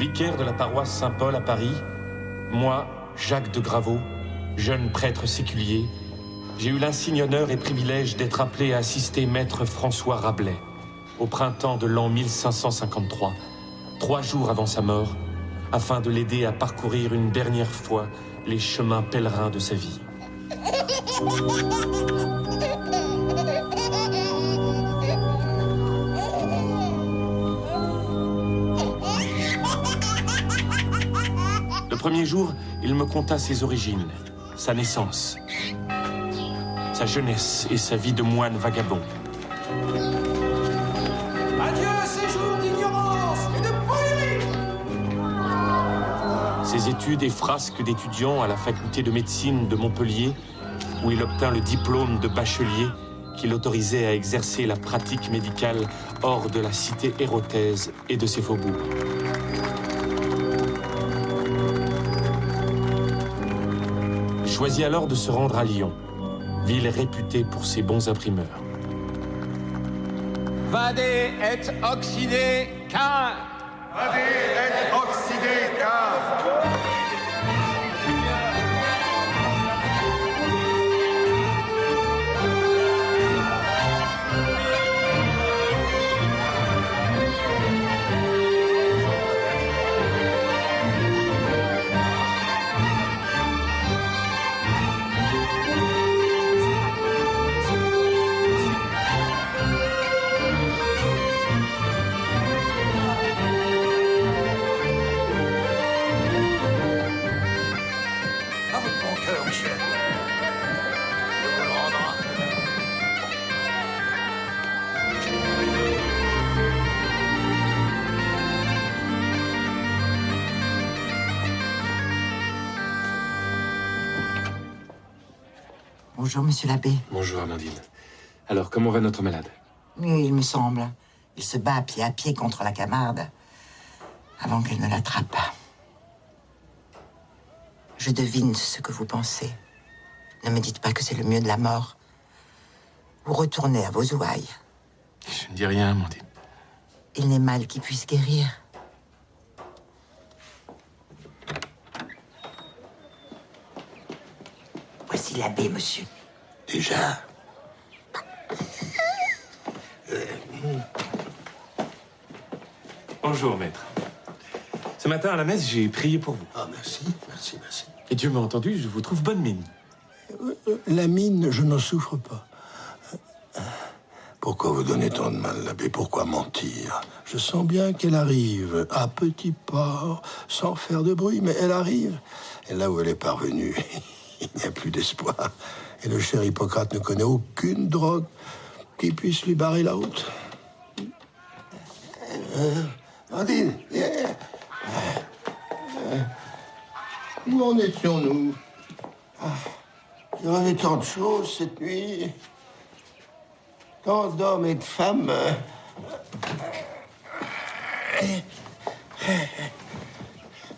Vicaire de la paroisse Saint-Paul à Paris, moi, Jacques de Graveau, jeune prêtre séculier, j'ai eu l'insigne honneur et privilège d'être appelé à assister maître François Rabelais au printemps de l'an 1553, 3 jours avant sa mort, afin de l'aider à parcourir une dernière fois les chemins pèlerins de sa vie. Le premier jour, il me conta ses origines, sa naissance, sa jeunesse et sa vie de moine vagabond. Adieu à ces jours d'ignorance et de polérie. Ses études et frasques d'étudiant à la faculté de médecine de Montpellier, où il obtint le diplôme de bachelier qui l'autorisait à exercer la pratique médicale hors de la cité hérotaise et de ses faubourgs. Il choisit alors de se rendre à Lyon, ville réputée pour ses bons imprimeurs. Vade et oxydé car. Vade et oxydé car. Bonjour, monsieur l'abbé. Bonjour, Amandine. Alors, comment va notre malade? Oui, il me semble. Il se bat pied à pied contre la Camarde avant qu'elle ne l'attrape. Je devine ce que vous pensez. Ne me dites pas que c'est le mieux de la mort. Vous retournez à vos ouailles. Je ne dis rien, Amandine. Il n'est mal qui puisse guérir. Voici l'abbé, monsieur. Déjà. Bonjour, maître. Ce matin, à la messe, j'ai prié pour vous. Ah, merci, merci, merci. Et Dieu m'a entendu, je vous trouve bonne mine. La mine, je n'en souffre pas. Pourquoi vous donnez tant de mal, l'abbé? Pourquoi mentir? Je sens bien qu'elle arrive, à petits pas, sans faire de bruit, mais elle arrive. Et là où elle est parvenue, il n'y a plus d'espoir. Et le cher Hippocrate ne connaît aucune drogue qui puisse lui barrer la route. Andine, où en étions-nous? Il y avait tant de choses cette nuit. Tant d'hommes et de femmes.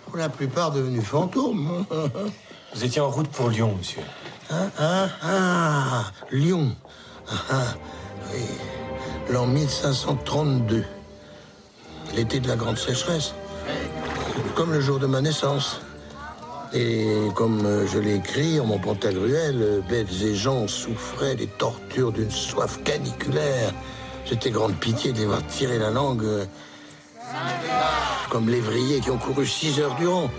Pour la plupart devenus fantômes. Vous étiez en route pour Lyon, monsieur. Lyon. Oui. L'an 1532. L'été de la grande sécheresse. Comme le jour de ma naissance. Et comme je l'ai écrit en mon Pantagruel, bêtes et gens souffraient des tortures d'une soif caniculaire. J'étais grande pitié de les voir tirer la langue comme lévriers qui ont couru 6 heures durant.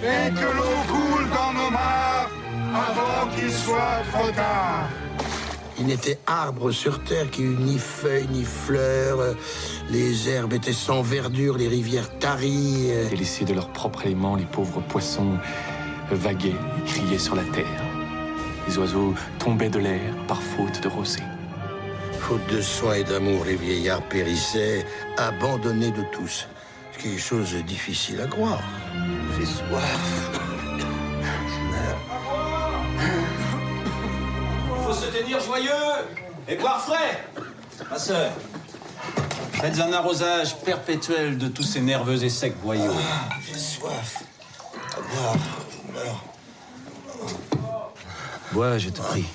Et que l'eau coule dans nos mares avant qu'il soit trop tard. Il n'était arbre sur terre qui eût ni feuilles ni fleurs. Les herbes étaient sans verdure, les rivières taries. Délaissés de leur propre élément, les pauvres poissons vaguaient et criaient sur la terre. Les oiseaux tombaient de l'air par faute de rosée. Faute de soins et d'amour, les vieillards périssaient, abandonnés de tous. Ce qui est chose difficile à croire. J'ai soif. Faut se tenir joyeux et boire frais. Ma sœur, faites un arrosage perpétuel de tous ces nerveux et secs boyaux. J'ai soif. Bois, je te prie,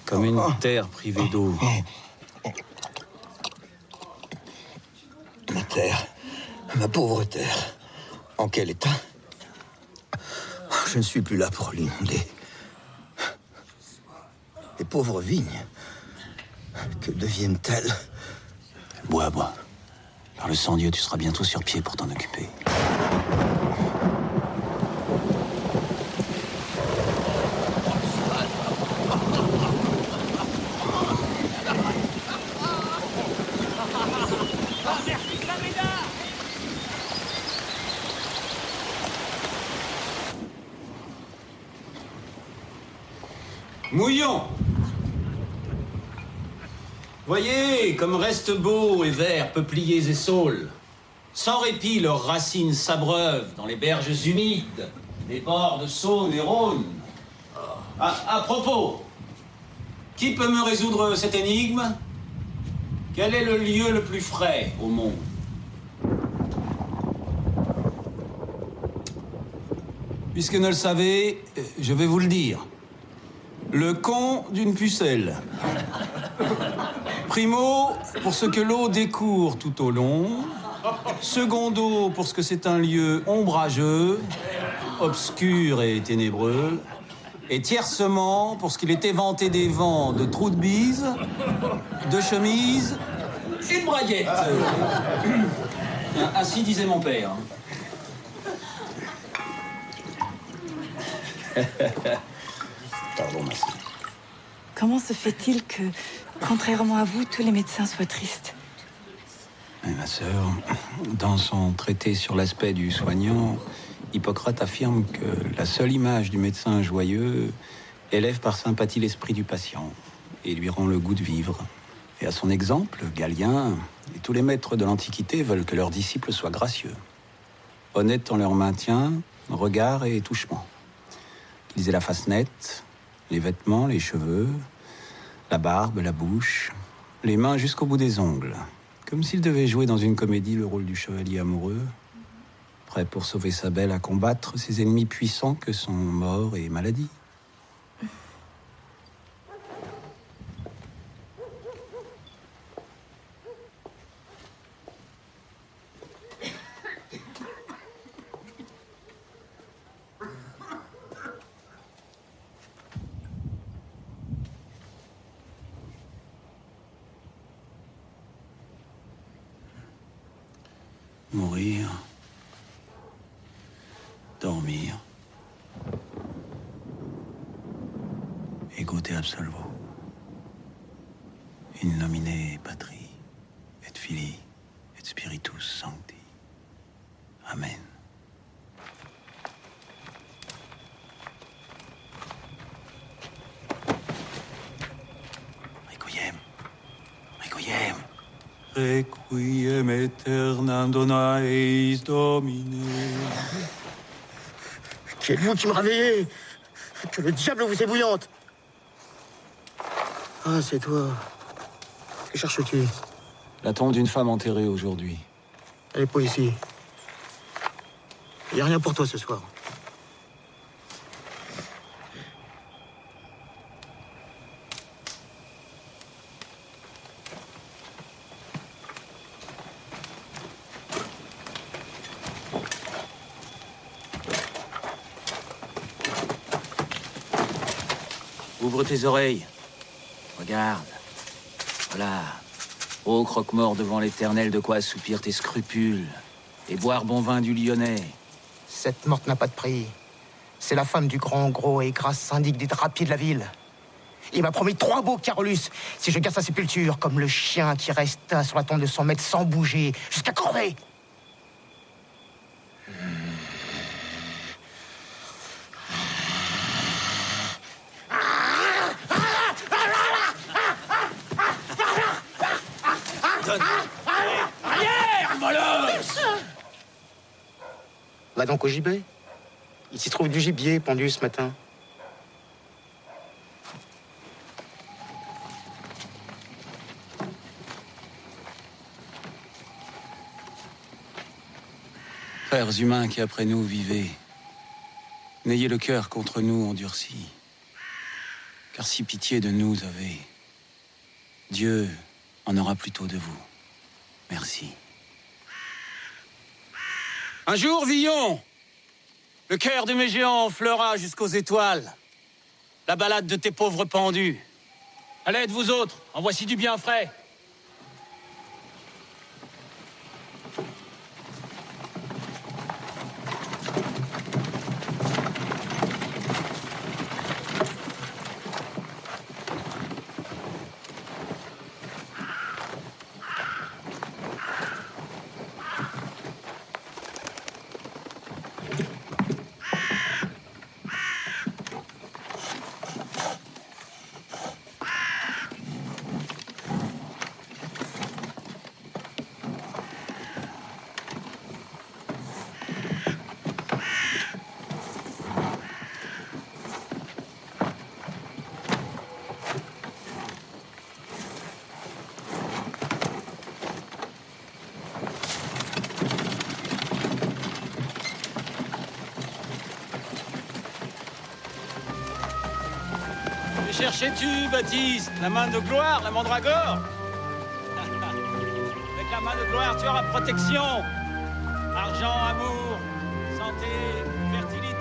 comme une terre privée d'eau. Ma terre, ma pauvre terre. En quel état? Je ne suis plus là pour l'inonder. Les pauvres vignes, que deviennent-elles? Bois, bois. Par le sang Dieu, tu seras bientôt sur pied pour t'en occuper. Mouillons! Voyez comme restent beaux et verts peupliers et saules. Sans répit, leurs racines s'abreuvent dans les berges humides des bords de Saône et Rhône. À propos, qui peut me résoudre cette énigme? Quel est le lieu le plus frais au monde? Puisque ne le savez, je vais vous le dire. Le con d'une pucelle. Primo, pour ce que l'eau décourt tout au long. Secondo, pour ce que c'est un lieu ombrageux, obscur et ténébreux. Et tiercement, pour ce qu'il est éventé des vents de trous de bise, de chemise et de braguette. Ainsi disait mon père. Pardon, merci. Comment se fait-il que, contrairement à vous, tous les médecins soient tristes? Mais ma sœur, dans son traité sur l'aspect du soignant, Hippocrate affirme que la seule image du médecin joyeux élève par sympathie l'esprit du patient et lui rend le goût de vivre. Et à son exemple, Galien et tous les maîtres de l'Antiquité veulent que leurs disciples soient gracieux, honnêtes en leur maintien, regard et touchement. Qu'ils aient la face nette, les vêtements, les cheveux, la barbe, la bouche, les mains jusqu'au bout des ongles. Comme s'il devait jouer dans une comédie le rôle du chevalier amoureux, prêt pour sauver sa belle à combattre ses ennemis puissants que sont mort et maladie. Mourir, dormir, ego te absolvo, in nomine Patri, et Filii, et Spiritus Sancti. Amen. Requiem, Requiem. Requiem aeternam dona eis Domine. Qui êtes-vous qui me réveillez? Que le diable vous ébouillante! Ah, c'est toi. Que cherches-tu? La tombe d'une femme enterrée aujourd'hui. Elle est pas ici. Il n'y a rien pour toi ce soir. Ouvre tes oreilles. Regarde. Voilà. Ô croque-mort devant l'éternel, de quoi assoupir tes scrupules et boire bon vin du Lyonnais. Cette morte n'a pas de prix. C'est la femme du grand, gros et gras syndic des drapiers de la ville. Il m'a promis 3 beaux Carolus si je garde sa sépulture, comme le chien qui resta sur la tombe de son maître sans bouger, jusqu'à crever. Va donc au gibet. Il s'y trouve du gibier pendu ce matin. Frères humains qui après nous vivez, n'ayez le cœur contre nous endurci, car si pitié de nous avez, Dieu en aura plutôt de vous. Merci. Un jour, Villon, le cœur de mes géants enflera jusqu'aux étoiles. La balade de tes pauvres pendus. À l'aide, vous autres, en voici du bien frais. Que cherchais-tu, Baptiste? La main de gloire, la mandragore? Avec la main de gloire, tu auras protection. Argent, amour, santé, fertilité.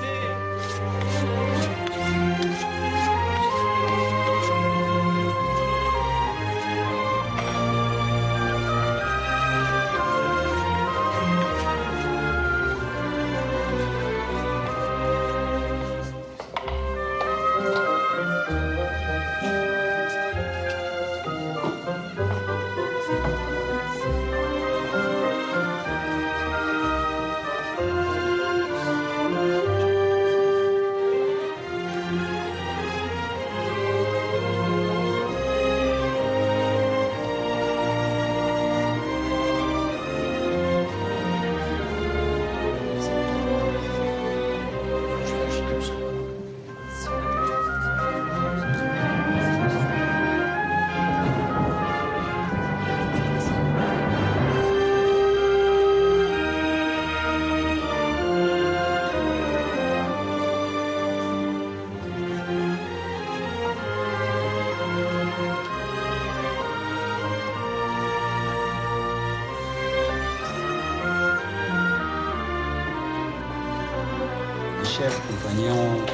Chers compagnons,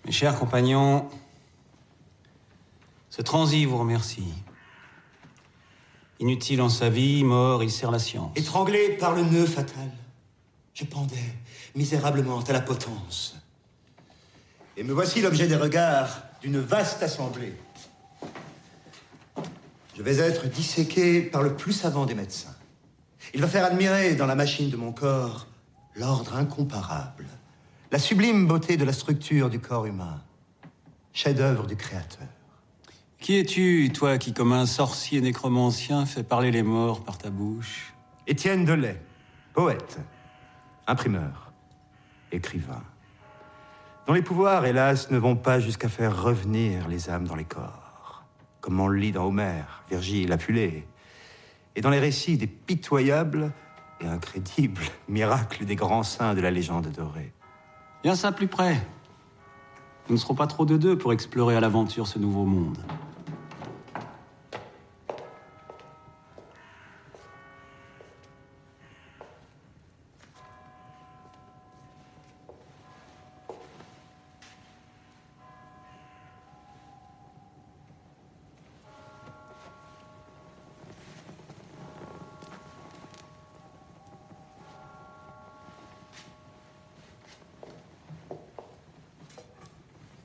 mes chers compagnons, ce transi vous remercie. Inutile en sa vie, mort, il sert la science. Étranglé par le nœud fatal, je pendais misérablement à la potence. Et me voici l'objet des regards d'une vaste assemblée. Je vais être disséqué par le plus savant des médecins. Il va faire admirer dans la machine de mon corps l'ordre incomparable, la sublime beauté de la structure du corps humain, chef-d'œuvre du Créateur. Qui es-tu, toi, qui, comme un sorcier nécromancien, fait parler les morts par ta bouche? Étienne Delay, poète, imprimeur, écrivain, dont les pouvoirs, hélas, ne vont pas jusqu'à faire revenir les âmes dans les corps, comme on le lit dans Homère, Virgile, Apulée, et dans les récits des pitoyables et incrédibles miracles des grands saints de la légende dorée. Viens ça plus près. Nous ne serons pas trop de deux pour explorer à l'aventure ce nouveau monde.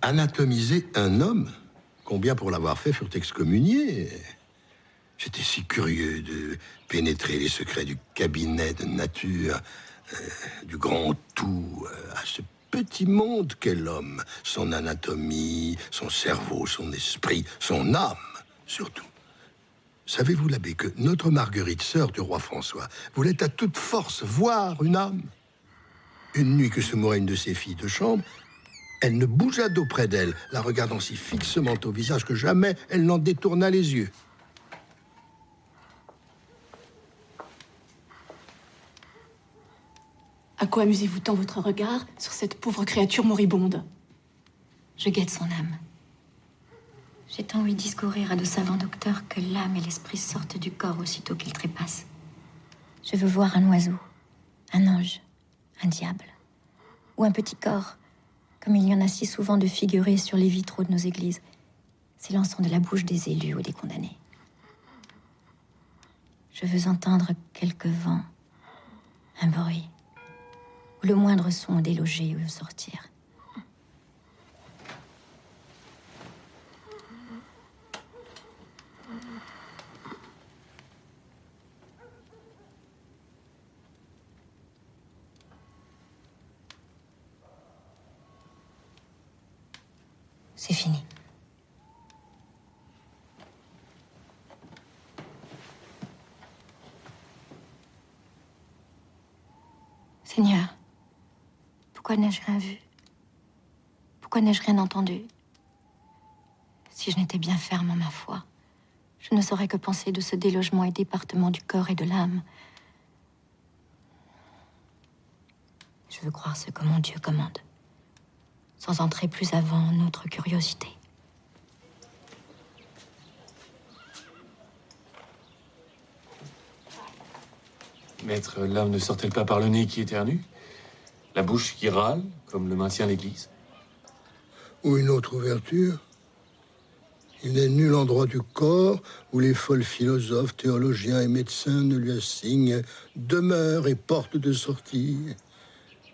Anatomiser un homme? Combien pour l'avoir fait furent excommuniés? J'étais si curieux de pénétrer les secrets du cabinet de nature, du grand tout, à ce petit monde qu'est l'homme. Son anatomie, son cerveau, son esprit, son âme, surtout. Savez-vous, l'abbé, que notre Marguerite, sœur du roi François, voulait à toute force voir une âme? Une nuit que se mourait une de ses filles de chambre, elle ne bougea d'auprès d'elle, la regardant si fixement au visage que jamais elle n'en détourna les yeux. À À quoi amusez-vous tant votre regard sur cette pauvre créature moribonde? Je guette son âme. J'ai tant ouï discourir à de savants docteurs que l'âme et l'esprit sortent du corps aussitôt qu'ils trépassent. Je veux voir un oiseau, un ange, un diable, ou un petit corps, comme il y en a si souvent de figurés sur les vitraux de nos églises, s'élançant de la bouche des élus ou des condamnés. Je veux entendre quelque vent, un bruit, ou le moindre son déloger ou sortir. C'est fini. Seigneur, pourquoi n'ai-je rien vu? Pourquoi n'ai-je rien entendu? Si je n'étais bien ferme en ma foi, je ne saurais que penser de ce délogement et département du corps et de l'âme. Je veux croire ce que mon Dieu commande, sans entrer plus avant en notre curiosité. Maître, l'âme ne sort-elle pas par le nez qui éternue? La bouche qui râle, comme le maintient l'Église? Ou une autre ouverture. Il n'est nul endroit du corps où les folles philosophes, théologiens et médecins ne lui assignent demeure et porte de sortie.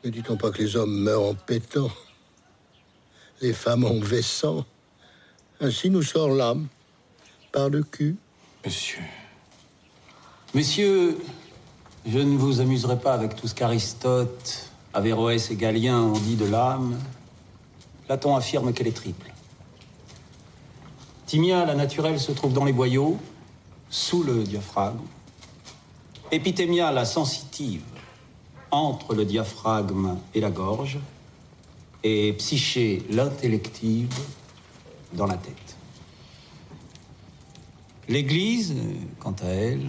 Ne dit-on pas que les hommes meurent en pétant, les femmes en vaissant? Ainsi nous sort l'âme, par le cul. Monsieur... Messieurs, je ne vous amuserai pas avec tout ce qu'Aristote, Averroès et Galien ont dit de l'âme. Platon affirme qu'elle est triple. Timia, la naturelle, se trouve dans les boyaux, sous le diaphragme. Épithémia, la sensitive, entre le diaphragme et la gorge. Et Psyché, l'intellective, dans la tête. L'Église, quant à elle,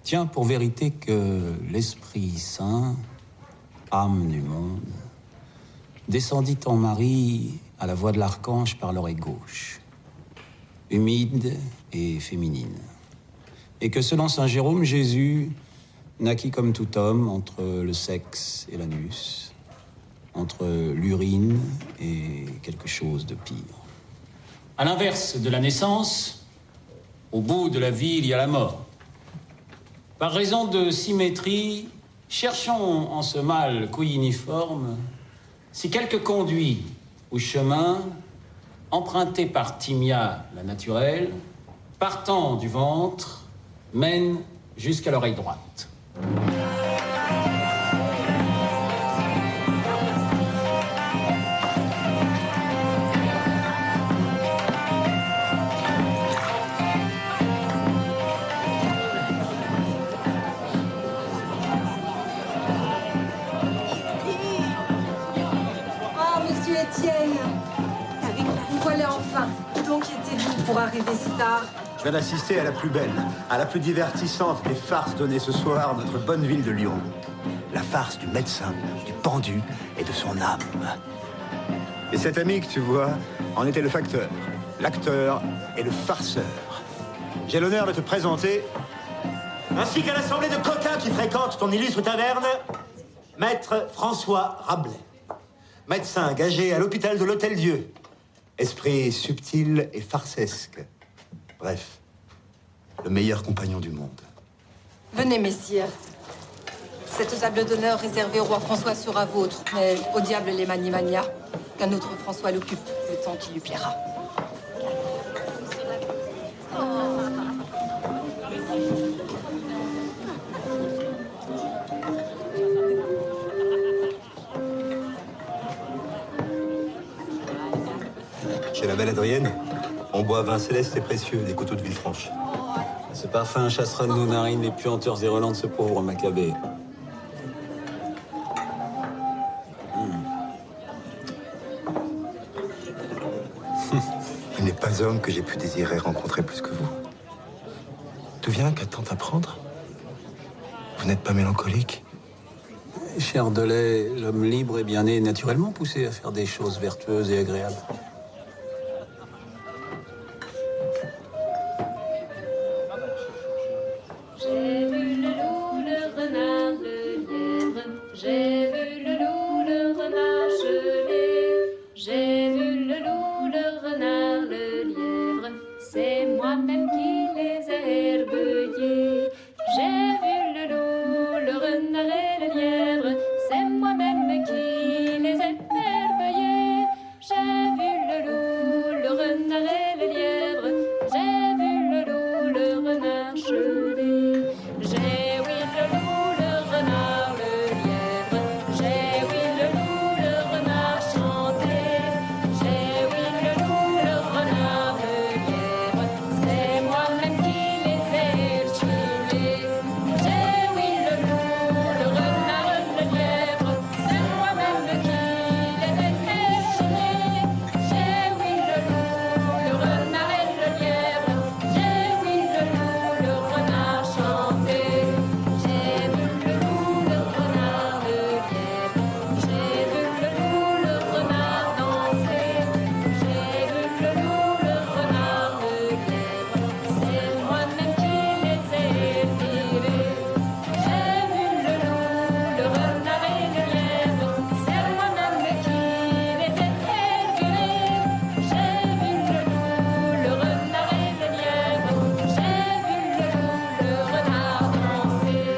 tient pour vérité que l'Esprit Saint, âme du monde, descendit en Marie à la voix de l'archange par l'oreille gauche, humide et féminine, et que selon saint Jérôme, Jésus naquit comme tout homme entre le sexe et l'anus, entre l'urine et quelque chose de pire. À l'inverse de la naissance, au bout de la vie, il y a la mort. Par raison de symétrie, cherchons en ce mal couilliforme si quelque conduit ou chemin emprunté par Timia, la naturelle, partant du ventre, mène jusqu'à l'oreille droite. Pour arriver si tard. Je viens d'assister à la plus belle, à la plus divertissante des farces données ce soir à notre bonne ville de Lyon. La farce du médecin, du pendu et de son âme. Et cet ami que tu vois en était le facteur, l'acteur et le farceur. J'ai l'honneur de te présenter, ainsi qu'à l'assemblée de coquins qui fréquentent ton illustre taverne, Maître François Rabelais, médecin engagé à l'hôpital de l'Hôtel-Dieu. Esprit subtil et farcesque. Bref, le meilleur compagnon du monde. Venez, messire. Cette table d'honneur réservée au roi François sera vôtre, mais au diable les mani-mania. Qu'un autre François l'occupe, le temps qui lui plaira. Chez la belle Adrienne, on boit vin céleste et précieux des coteaux de Villefranche. Ce parfum chassera de nos narines les puanteurs et relents de ce pauvre Maccabée. Il n'est pas homme que j'ai pu désirer rencontrer plus que vous. D'où vient qu'à tant apprendre? Vous n'êtes pas mélancolique? Cher Delay, l'homme libre et bien né est naturellement poussé à faire des choses vertueuses et agréables. J'ai vu le loup, le renard, le lièvre. J'ai vu le loup, le renard gelé. J'ai vu le loup, le renard, le lièvre. C'est moi-même qui les ai herbeuillés. J'ai vu le loup, le renard et le lièvre. C'est moi-même qui les ai herbeuillés. J'ai vu le loup, le renard et le lièvre. J'ai vu le loup, le renard gelé. J'ai oui le loup, le renard, le lièvre. J'ai oui le loup, le renard chanté. J'ai oui le loup, le renard, le lièvre. C'est moi-même qui les ai tués. J'ai oui le loup, le renard, le lièvre. C'est moi-même qui les ai tués. J'ai oui le loup, le renard et le lièvre. J'ai oui le loup, le renard chanté. J'ai vu le loup, le renard, le lièvre. J'ai vu le loup, le renard danser. J'ai vu le loup, le renard, le lièvre. C'est moi-même qui les ai tirés. J'ai vu le loup, le renard et le lièvre. C'est moi-même qui les ai tirés. J'ai vu le loup, le renard et le lièvre. J'ai vu le loup, le renard danser.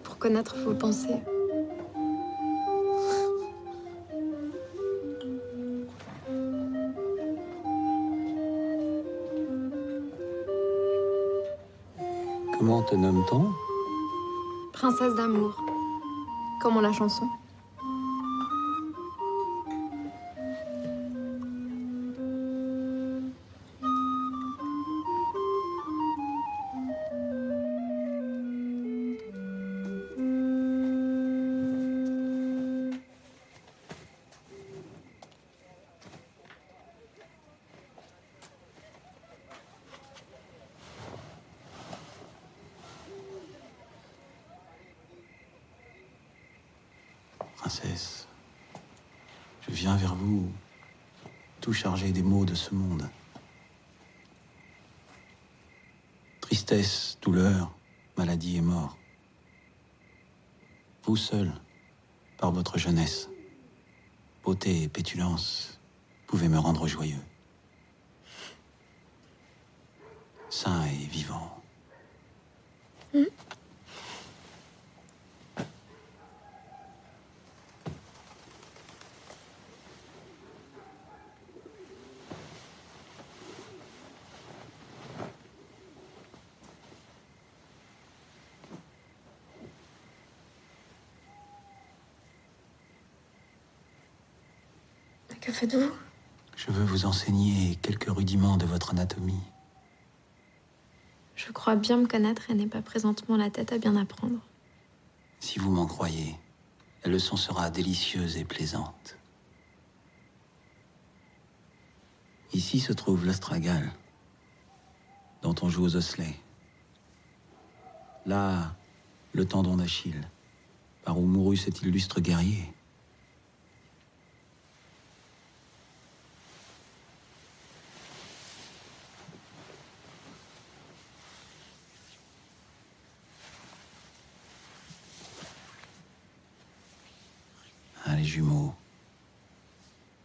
Pour connaître vos pensées. Comment te nomme-t-on? Princesse d'amour. Comme la chanson. Princesse, je viens vers vous, tout chargé des maux de ce monde. Tristesse, douleur, maladie et mort. Vous seul, par votre jeunesse, beauté et pétulance, pouvez me rendre joyeux. Sain et vivant. Que faites-vous? Je veux vous enseigner quelques rudiments de votre anatomie. Je crois bien me connaître et n'ai pas présentement la tête à bien apprendre. Si vous m'en croyez, la leçon sera délicieuse et plaisante. Ici se trouve l'astragale, dont on joue aux osselets. Là, le tendon d'Achille, par où mourut cet illustre guerrier. Les jumeaux,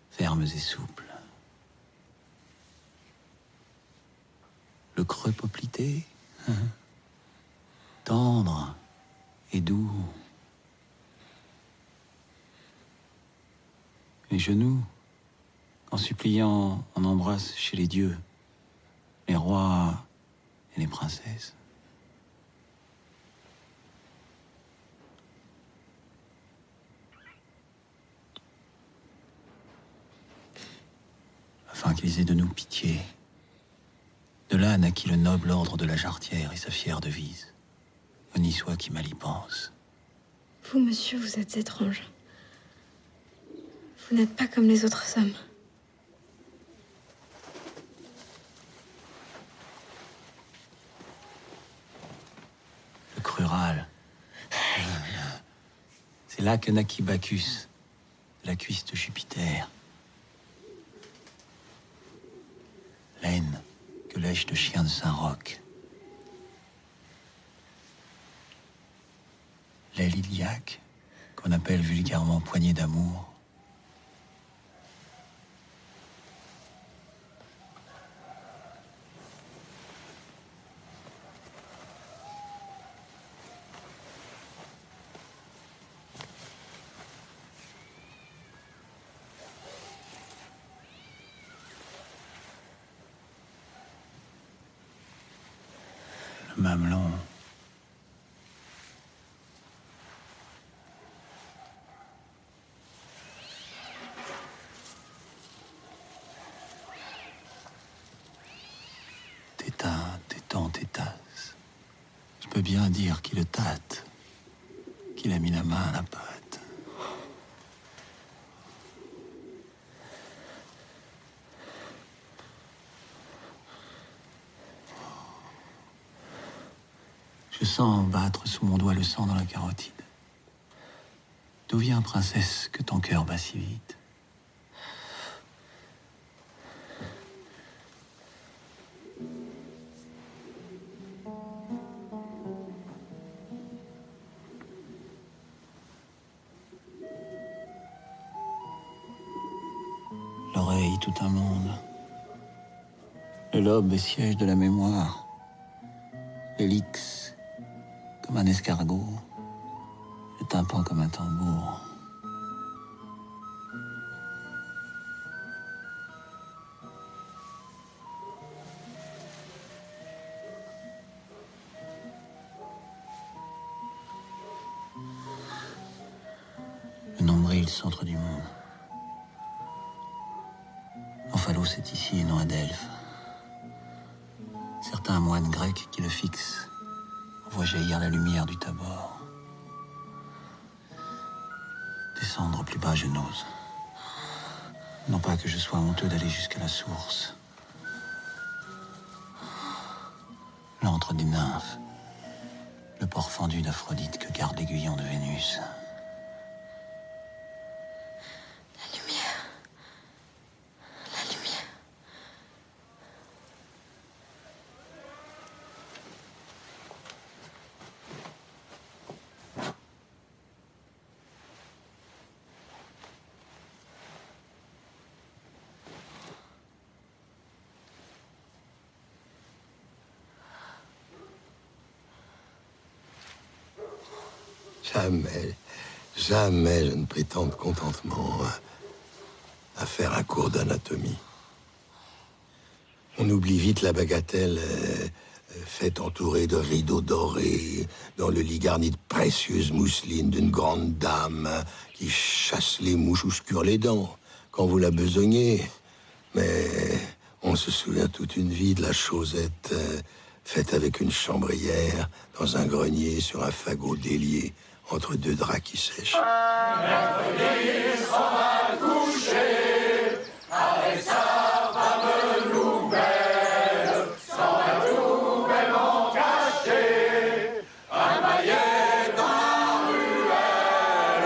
fermes et souples. Le creux poplité, tendre et doux. Les genoux, qu'en suppliant, on embrasse chez les dieux, les rois et les princesses. afin qu'ils aient de nous pitié. De là naquit le noble ordre de la Jarretière et sa fière devise. Honni soit qui mal y pense. Vous, monsieur, vous êtes étrange. Vous n'êtes pas comme les autres hommes. Le Crural. C'est là que naquit Bacchus, de la cuisse de Jupiter. L'aine que lèche le chien de Saint-Roch. L'aile iliaque, qu'on appelle vulgairement poignée d'amour. Le mamelon. Tétan, tétasse. Je peux bien dire qu'il le tâte, qu'il a mis la main à la pâte. Je sens battre sous mon doigt le sang dans la carotide. D'où vient, princesse, que ton cœur bat si vite? L'oreille, tout un monde. Le lobe, siège de la mémoire. L'hélix, comme un escargot. Le tympan comme un tambour. Le nombril, centre du monde. Omphalos est ici et non à Delphes. Certains moines grecs qui le fixent voient jaillir la lumière du Tabor. Descendre plus bas, je n'ose. Non pas que je sois honteux d'aller jusqu'à la source. L'antre des nymphes. Le port fendu d'Aphrodite que garde l'aiguillon de Vénus. La lumière. La lumière. Jamais je ne prétende contentement à faire un cours d'anatomie. On oublie vite la bagatelle faite entourée de rideaux dorés, dans le lit garni de précieuses mousselines d'une grande dame qui chasse les mouches ou se cure les dents quand vous la besognez. Mais on se souvient toute une vie de la Chosette faite avec une chambrière dans un grenier sur un fagot délié entre deux draps qui sèchent. Mercredi s'en va coucher avec sa femme nouvelle, s'en va tout bêtement cacher un maillet dans la ruelle.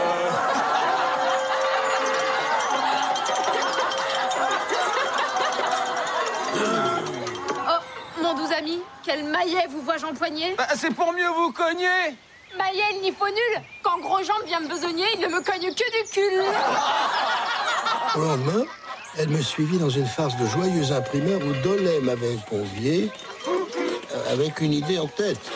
Oh, mon doux ami, quel maillet vous vois-je empoigné? Bah, c'est pour mieux vous cogner. Maillet, ni faux nul. Quand Grosjean vient me besogner, il ne me cogne que du cul. Au lendemain, elle me suivit dans une farce de joyeux imprimeur où Dolay m'avait convié avec une idée en tête.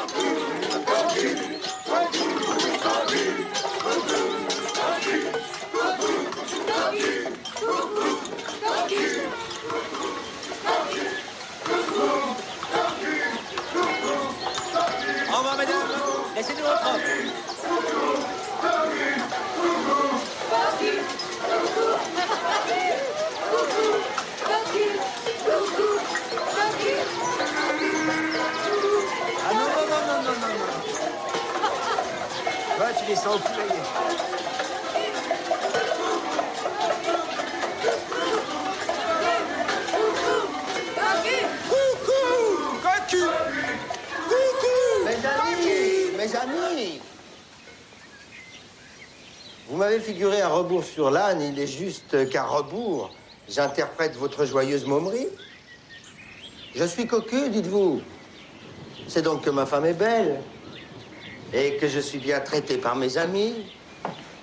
Au revoir, madame. Laissez-nous votre robe. Coucou, coucou, coucou, coucou, coucou, envoyer ça au poulailler. Mes amis, vous m'avez figuré à rebours sur l'âne, il est juste qu'à rebours, j'interprète votre joyeuse momerie. Je suis cocu, dites-vous. C'est donc que ma femme est belle et que je suis bien traité par mes amis.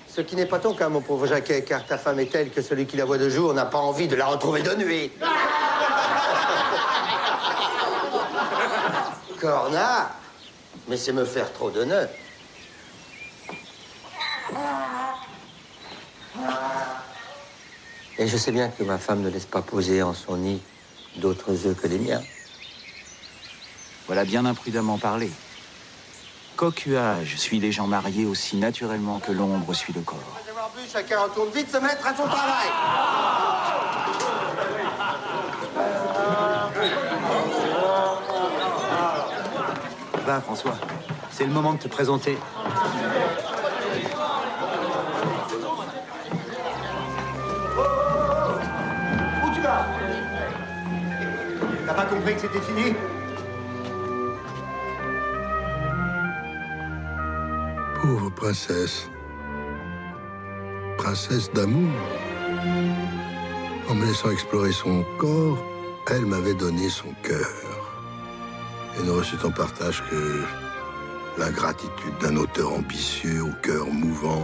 Ce qui n'est pas ton cas, mon pauvre Jacquet, car ta femme est telle que celui qui la voit de jour n'a pas envie de la retrouver de nuit. Cornard, mais c'est me faire trop d'honneur. Et je sais bien que ma femme ne laisse pas poser en son nid d'autres œufs que les miens. Voilà bien imprudemment parlé. Coquuage suit les gens mariés aussi naturellement que l'ombre suit le corps. Après avoir bu, chacun retourne vite se mettre à son travail. Va, François. C'est le moment de te présenter. Où tu vas? T'as pas compris que c'était fini? Pauvre princesse. Princesse d'amour. En me laissant explorer son corps, elle m'avait donné son cœur. Et ne reçut en partage que la gratitude d'un auteur ambitieux au cœur mouvant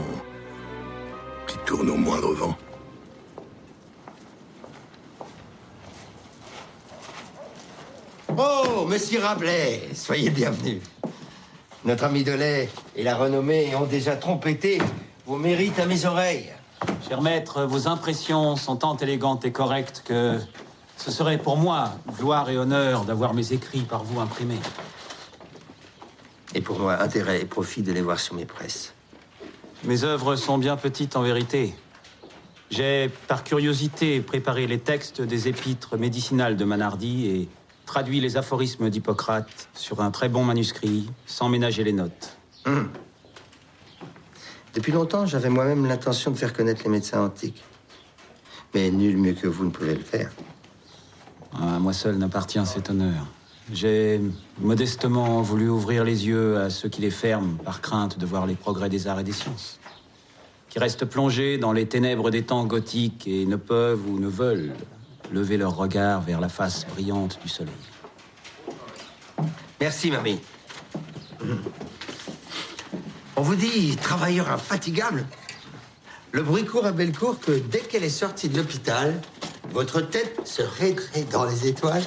qui tourne au moindre vent. Oh, monsieur Rabelais, soyez bienvenu. Notre ami Delay et la renommée ont déjà trompetté vos mérites à mes oreilles. Cher maître, vos impressions sont tant élégantes et correctes que ce serait pour moi gloire et honneur d'avoir mes écrits par vous imprimés. Et pour moi, intérêt et profit de les voir sur mes presses. Mes œuvres sont bien petites en vérité. J'ai, par curiosité, préparé les textes des épîtres médicinales de Manardi et traduit les aphorismes d'Hippocrate sur un très bon manuscrit, sans ménager les notes. Depuis longtemps, j'avais moi-même l'intention de faire connaître les médecins antiques. Mais nul mieux que vous ne pouvez le faire. À moi seul n'appartient cet honneur. J'ai modestement voulu ouvrir les yeux à ceux qui les ferment par crainte de voir les progrès des arts et des sciences, qui restent plongés dans les ténèbres des temps gothiques et ne peuvent ou ne veulent lever leur regard vers la face brillante du soleil. Merci, mamie. On vous dit travailleur infatigable. Le bruit court à Bellecour que dès qu'elle est sortie de l'hôpital, votre tête se raiderait dans les étoiles.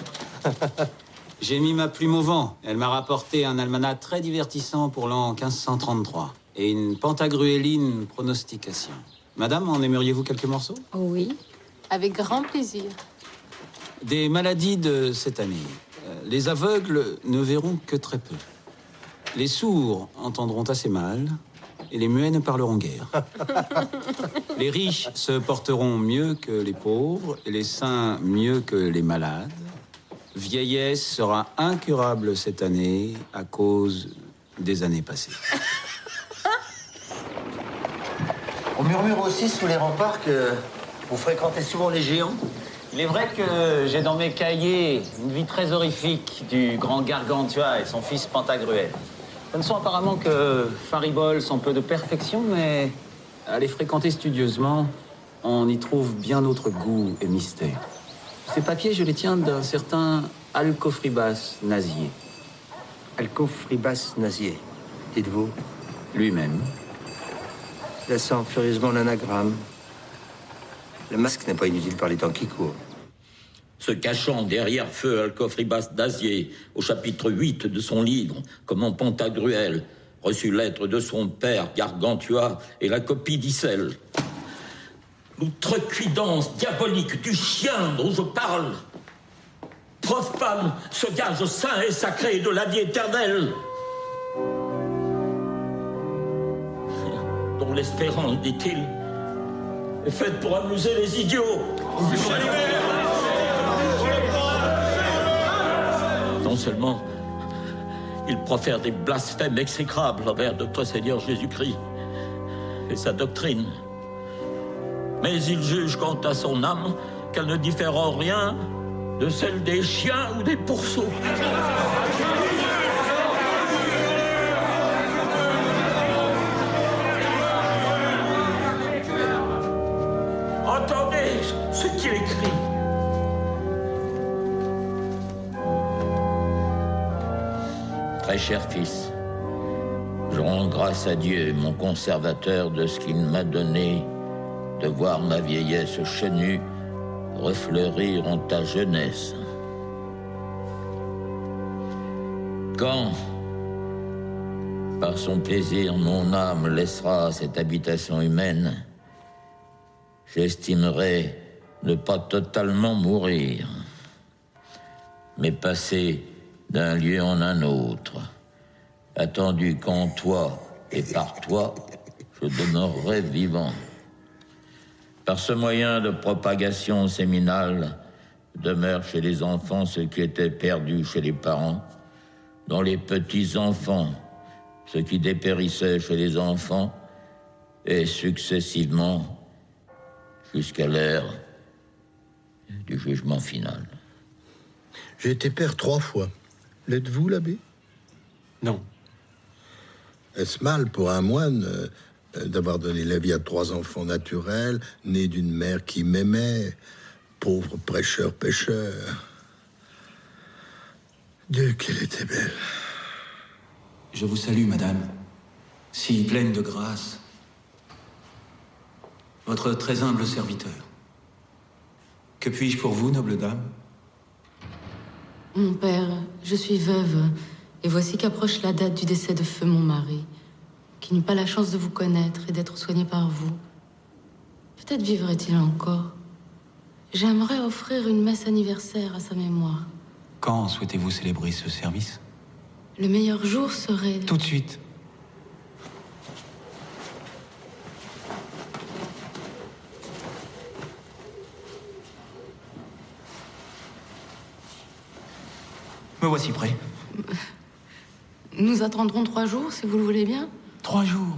J'ai mis ma plume au vent. Elle m'a rapporté un almanach très divertissant pour l'an 1533 et une pentagruéline pronostication. Madame, en aimeriez-vous quelques morceaux? Oh oui, avec grand plaisir. Des maladies de cette année. Les aveugles ne verront que très peu. Les sourds entendront assez mal et les muets ne parleront guère. Les riches se porteront mieux que les pauvres et les sains mieux que les malades. Vieillesse sera incurable cette année à cause des années passées. On murmure aussi sous les remparts que vous fréquentez souvent les géants. Il est vrai que j'ai dans mes cahiers une vie très horrifique du grand Gargantua et son fils Pantagruel. Ce ne sont apparemment que fariboles sans peu de perfection, mais à les fréquenter studieusement, on y trouve bien d'autres goûts et mystères. Ces papiers, je les tiens d'un certain Alcofribas Nazier. Alcofribas Nazier, dites-vous? Lui-même. Ça sent furieusement l'anagramme. Le masque n'est pas inutile par les temps qui courent. Se cachant derrière feu Alcofribas Nazier, au chapitre 8 de son livre, comment Pantagruel reçut lettre de son père Gargantua et la copie d'Icelle. L'outrecuidance diabolique du chien dont je parle profane ce gage saint et sacré de la vie éternelle, dont l'espérance, dit-il, est faite pour amuser les idiots. Non seulement il profère des blasphèmes exécrables envers notre Seigneur Jésus-Christ, et sa doctrine. Mais il juge quant à son âme qu'elle ne diffère en rien de celle des chiens ou des pourceaux. Entendez ce qu'il écrit. Très cher fils, je rends grâce à Dieu, mon conservateur, de ce qu'il m'a donné de voir ma vieillesse chenue refleurir en ta jeunesse. Quand, par son plaisir, mon âme laissera cette habitation humaine, j'estimerai ne pas totalement mourir, mais passer d'un lieu en un autre, attendu qu'en toi et par toi, je demeurerai vivant. Par ce moyen de propagation séminale, demeure chez les enfants ce qui était perdu chez les parents, dans les petits-enfants ce qui dépérissait chez les enfants, et successivement jusqu'à l'heure du jugement final. J'ai été père 3 fois. L'êtes-vous, l'abbé? Non. Est-ce mal pour un moine d'avoir donné la vie à 3 enfants naturels, nés d'une mère qui m'aimait, pauvre prêcheur pécheur? Dieu, qu'elle était belle. Je vous salue, madame, si pleine de grâce. Votre très humble serviteur. Que puis-je pour vous, noble dame? Mon père, je suis veuve, et voici qu'approche la date du décès de feu mon mari, qui n'eut pas la chance de vous connaître et d'être soigné par vous. Peut-être vivrait-il encore. J'aimerais offrir une messe anniversaire à sa mémoire. Quand souhaitez-vous célébrer ce service? Le meilleur jour serait... Tout de suite. Me voici prêt. Nous attendrons 3 jours, si vous le voulez bien. 3 jours?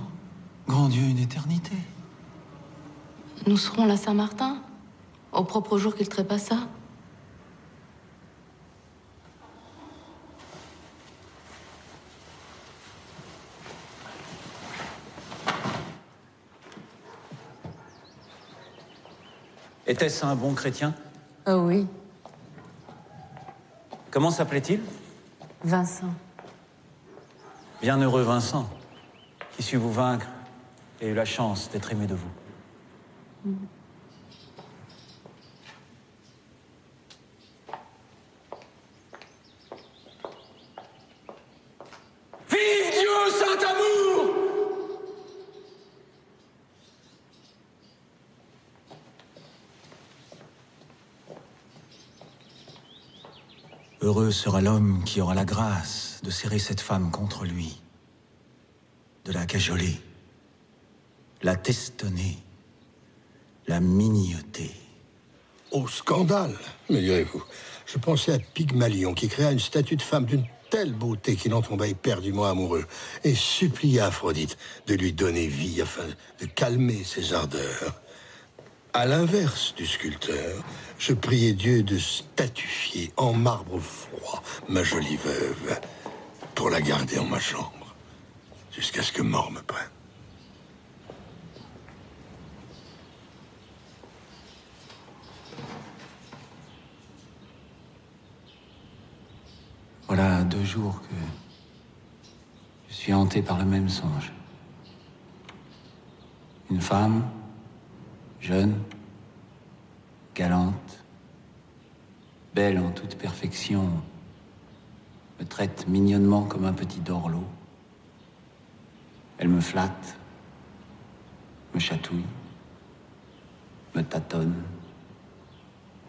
Grand Dieu, une éternité. Nous serons la Saint-Martin, au propre jour qu'il trépassa. Était-ce un bon chrétien? Ah oui, Comment s'appelait-il? Vincent. Bienheureux Vincent, qui sut vous vaincre et eut la chance d'être aimé de vous. Vive Dieu, Saint-Amour! Heureux sera l'homme qui aura la grâce de serrer cette femme contre lui, de la cajoler, la testonner, la mignoter. Au scandale, me direz-vous. Je pensais à Pygmalion, qui créa une statue de femme d'une telle beauté qu'il en tomba éperdument amoureux, et supplia Aphrodite de lui donner vie afin de calmer ses ardeurs. À l'inverse du sculpteur, je priais Dieu de statufier en marbre froid ma jolie veuve pour la garder en ma chambre, jusqu'à ce que mort me prenne. Voilà 2 jours que je suis hanté par le même songe. Une femme, jeune, galante, belle en toute perfection, me traite mignonnement comme un petit dorlot. Elle me flatte, me chatouille, me tâtonne,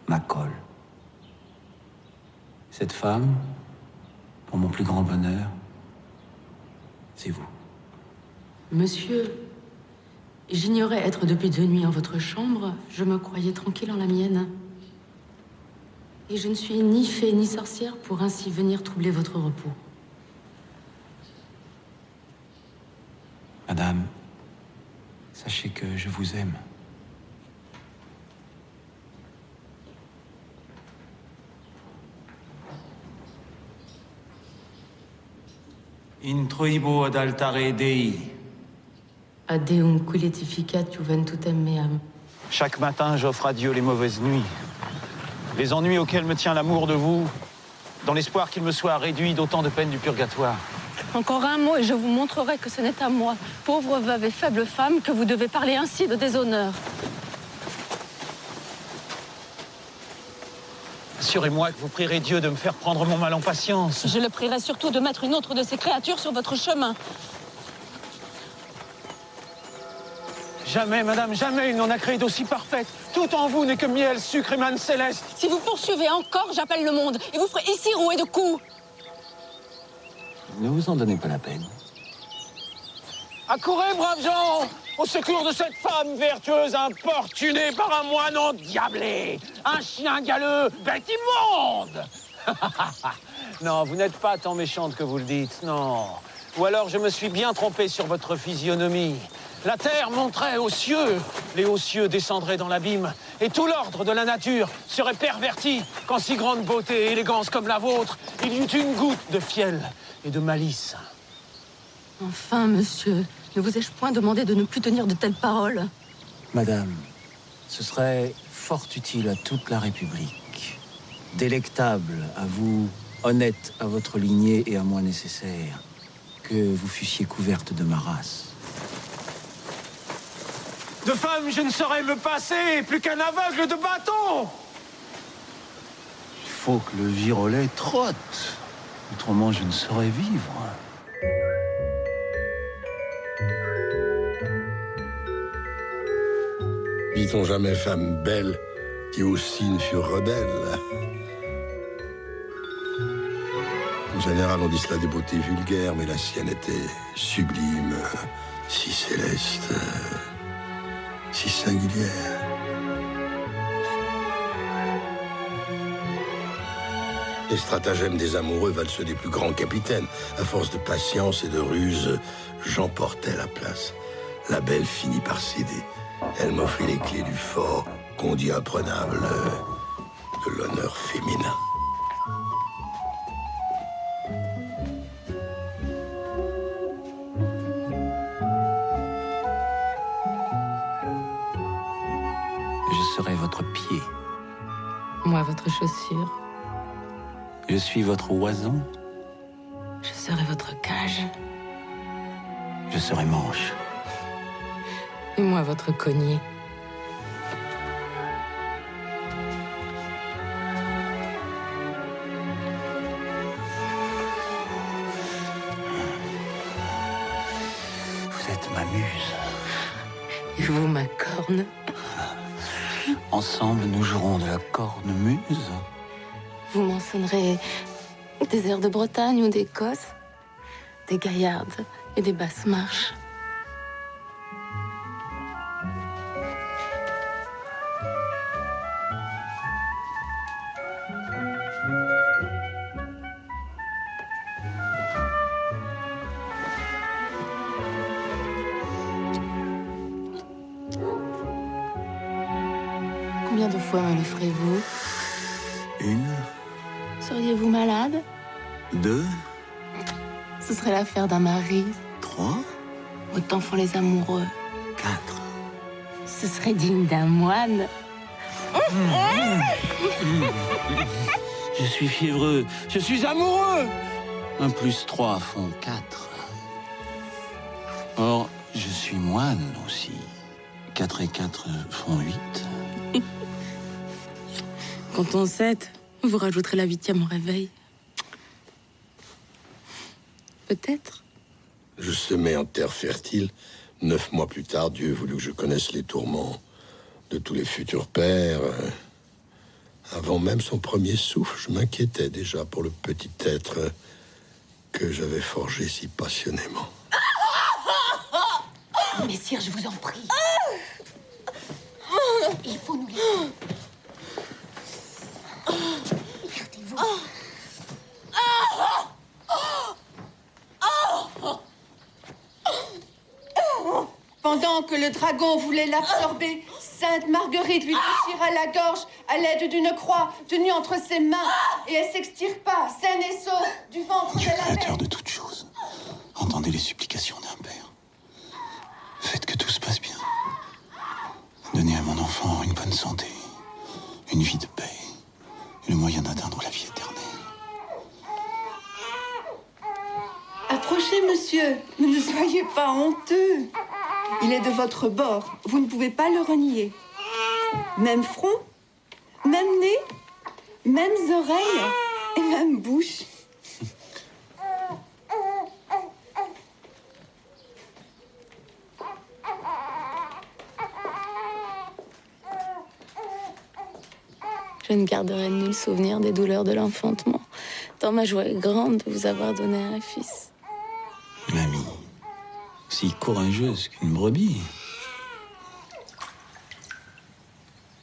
m'accole. Cette femme, pour mon plus grand bonheur, c'est vous. Monsieur, j'ignorais être depuis 2 nuits en votre chambre. Je me croyais tranquille en la mienne. Et je ne suis ni fée ni sorcière pour ainsi venir troubler votre repos. Madame, Sachez que je vous aime. Introibo ad altare Dei. Adeum quiletificat juventutem meam. Chaque matin, j'offre à Dieu les mauvaises nuits. Les ennuis auxquels me tient l'amour de vous, dans l'espoir qu'il me soit réduit d'autant de peines du purgatoire. Encore un mot et je vous montrerai que ce n'est à moi, pauvre veuve et faible femme, que vous devez parler ainsi de déshonneur. Assurez-moi que vous prierez Dieu de me faire prendre mon mal en patience. Je le prierai surtout de mettre une autre de ses créatures sur votre chemin. Jamais, madame, jamais il n'en a créé d'aussi parfaite. Tout en vous n'est que miel, sucre et manne céleste. Si vous poursuivez encore, j'appelle le monde et vous ferez ici rouer de coups. Ne vous en donnez pas la peine. Accourez, braves gens, au secours de cette femme vertueuse importunée par un moine endiablé, un chien galeux, bête immonde. Non, vous n'êtes pas tant méchante que vous le dites, non. Ou alors je me suis bien trompé sur votre physionomie. La terre monterait aux cieux, les hauts cieux descendraient dans l'abîme, et tout l'ordre de la nature serait perverti qu'en si grande beauté et élégance comme la vôtre, il y eût une goutte de fiel et de malice. Enfin, monsieur, ne vous ai-je point demandé de ne plus tenir de telles paroles? Madame, ce serait fort utile à toute la République, délectable à vous, honnête à votre lignée et à moi nécessaire, que vous fussiez couverte de ma race. De femme, je ne saurais me passer, plus qu'un aveugle de bâton. Il faut que le virolet trotte, autrement je ne saurais vivre. Dit-on jamais femme belle qui aussi ne fut rebelle? En général, on dit cela des beautés vulgaires, mais la sienne était sublime, si céleste, si singulière. Les stratagèmes des amoureux valent ceux des plus grands capitaines. À force de patience et de ruse, j'emportai la place. La belle finit par céder. Elle m'offrit les clés du fort qu'on dit imprenable de l'honneur féminin. Je serai votre pied. Moi, votre chaussure. Je suis votre oison. Je serai votre cage. Je serai manche. Et moi, votre collier. Vous êtes ma muse. Et vous, ma corne. Ensemble, nous jouerons de la cornemuse. Vous mentionnerez des airs de Bretagne ou d'Écosse, des gaillardes et des basses marches. Combien de fois me le ferez-vous? Une, Seriez-vous malade? 2, Ce serait l'affaire d'un mari. 3, Autant font les amoureux. 4. Ce serait digne d'un moine. Je suis fiévreux. Je suis amoureux. 1 + 3 font 4. Or, je suis moine aussi. 4 et 4 font 8. Quand on 7, vous rajouterez la 8e au réveil. Peut-être. Je semai en terre fertile. 9 mois plus tard, Dieu voulut que je connaisse les tourments de tous les futurs pères. Avant même son premier souffle, je m'inquiétais déjà pour le petit être que j'avais forgé si passionnément. Messire, je vous en prie. Il faut nous laisser. Gardez-vous. Pendant que le dragon voulait l'absorber, Sainte Marguerite lui déchira la gorge à l'aide d'une croix tenue entre ses mains et elle s'extirpa, saine et sauve, du ventre de la mer. Créateur de toutes choses, entendez les supplications d'un père. Faites que tout se passe bien. Donnez à mon enfant une bonne santé, une vie de paix et le moyen d'atteindre la vie éternelle. Approchez, monsieur, mais ne soyez pas honteux. Il est de votre bord, vous ne pouvez pas le renier. Même front, même nez, mêmes oreilles et même bouche. Je ne garderai nul souvenir des douleurs de l'enfantement, tant ma joie est grande de vous avoir donné un fils. Mamie, si courageuse qu'une brebis.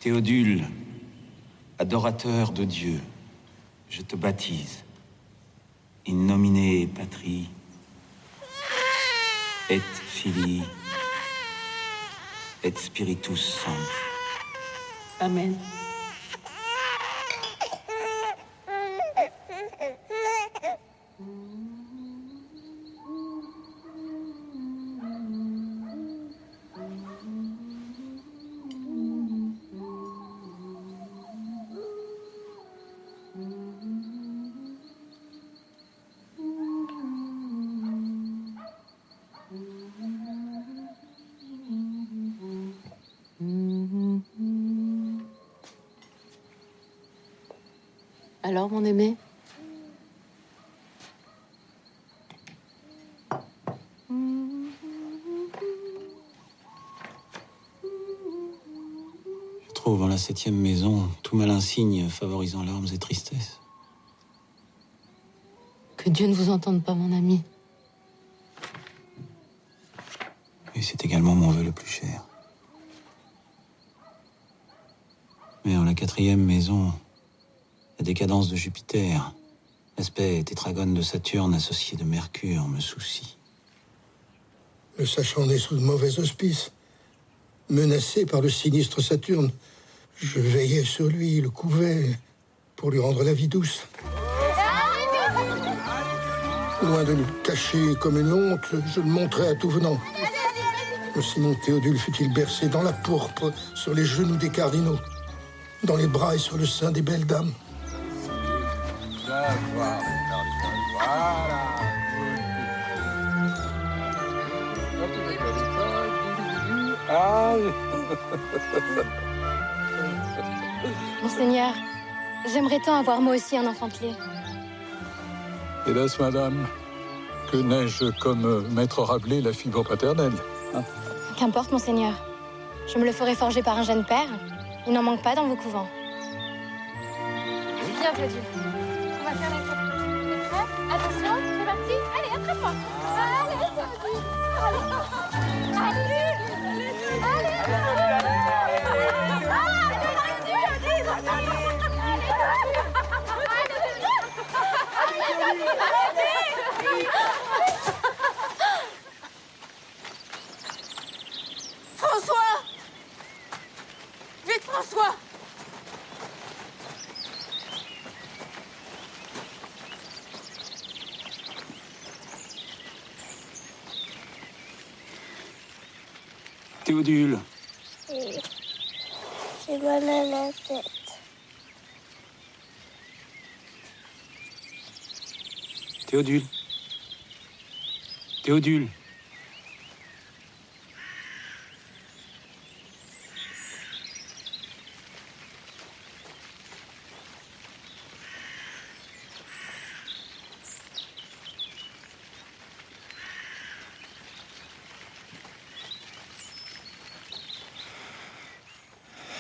Théodule, adorateur de Dieu, je te baptise. In nomine Patri, et Filii, et Spiritus Sancti. Amen. Alors, mon aimé? Je trouve en la 7e maison tout malin signe favorisant larmes et tristesse. Que Dieu ne vous entende pas, mon ami. Et c'est également mon vœu le plus cher. Mais en la 4e maison, la décadence de Jupiter, l'aspect tétragone de Saturne associé de Mercure me soucie. Le sachant né sous de mauvais auspices, menacé par le sinistre Saturne, je veillais sur lui, le couvais, pour lui rendre la vie douce. Loin de le cacher comme une honte, je le montrais à tout venant. Aussi mon Théodule fut-il bercé dans la pourpre, sur les genoux des cardinaux, dans les bras et sur le sein des belles dames. Monseigneur, j'aimerais tant avoir moi aussi un enfantelé. Hélas, madame, que n'ai-je comme maître Rabelais la fibre paternelle, hein? Qu'importe, Monseigneur. Je me le ferai forger par un jeune père. Il n'en manque pas dans vos couvents. Viens, Théodule. On va faire la photo. T'es prêt? Attention, c'est parti. Allez, attrape-moi. Allez, Théodule. Allez, François! Vite, François! Théodule. J'ai mal à la tête. Théodule. Théodule.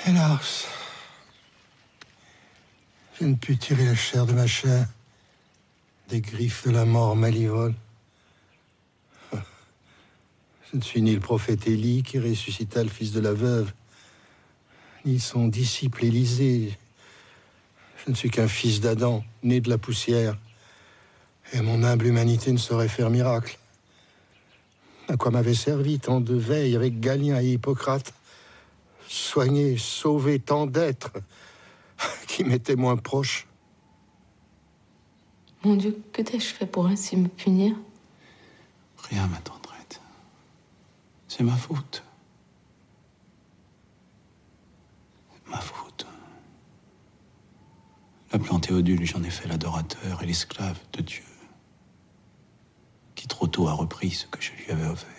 Hélas, je ne pus tirer la chair de ma chair des griffes de la mort malivole. Je ne suis ni le prophète Élie qui ressuscita le fils de la veuve, ni son disciple Élisée. Je ne suis qu'un fils d'Adam, né de la poussière, et mon humble humanité ne saurait faire miracle. À quoi m'avait servi tant de veilles avec Galien et Hippocrate? Soigner, sauver tant d'êtres qui m'étaient moins proches. Mon Dieu, que t'ai-je fait pour ainsi me punir? Rien, ma tendrette. C'est ma faute. Ma faute. L'appelant Théodule, j'en ai fait l'adorateur et l'esclave de Dieu, qui trop tôt a repris ce que je lui avais offert.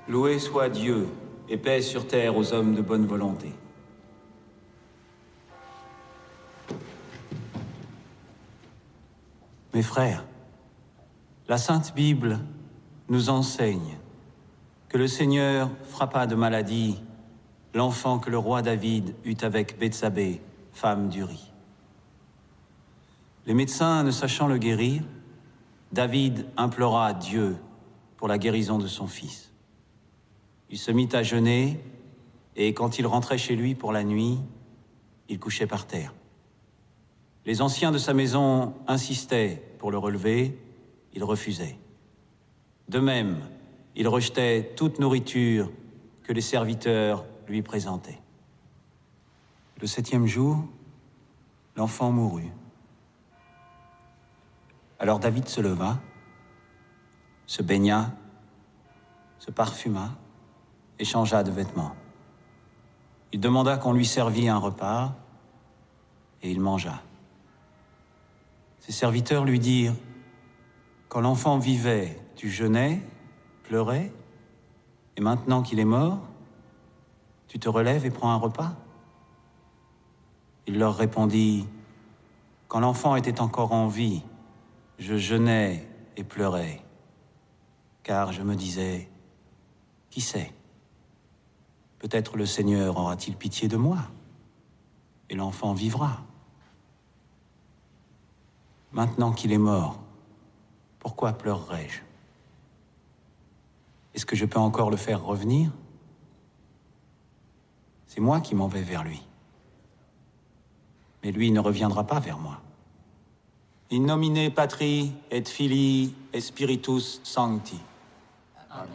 Loué soit Dieu, et paix sur terre aux hommes de bonne volonté. Mes frères, la Sainte Bible nous enseigne que le Seigneur frappa de maladie l'enfant que le roi David eut avec Bethsabée, femme d'Uri. Les médecins ne sachant le guérir, David implora Dieu pour la guérison de son fils. Il se mit à jeûner, et quand il rentrait chez lui pour la nuit, il couchait par terre. Les anciens de sa maison insistaient pour le relever, il refusait. De même, il rejetait toute nourriture que les serviteurs lui présentaient. Le 7e jour, l'enfant mourut. Alors David se leva, se baigna, se parfuma, et changea de vêtements. Il demanda qu'on lui servît un repas, et il mangea. Ses serviteurs lui dirent, « Quand l'enfant vivait, tu jeûnais, pleurais, et maintenant qu'il est mort, tu te relèves et prends un repas ?» Il leur répondit, « Quand l'enfant était encore en vie, je jeûnais et pleurais, car je me disais, qui sait ? Peut-être le Seigneur aura-t-il pitié de moi, et l'enfant vivra. Maintenant qu'il est mort, pourquoi pleurerais-je? Est-ce que je peux encore le faire revenir? C'est moi qui m'en vais vers lui. Mais lui ne reviendra pas vers moi. In nomine Patri et Filii et Spiritus Sancti. Amen.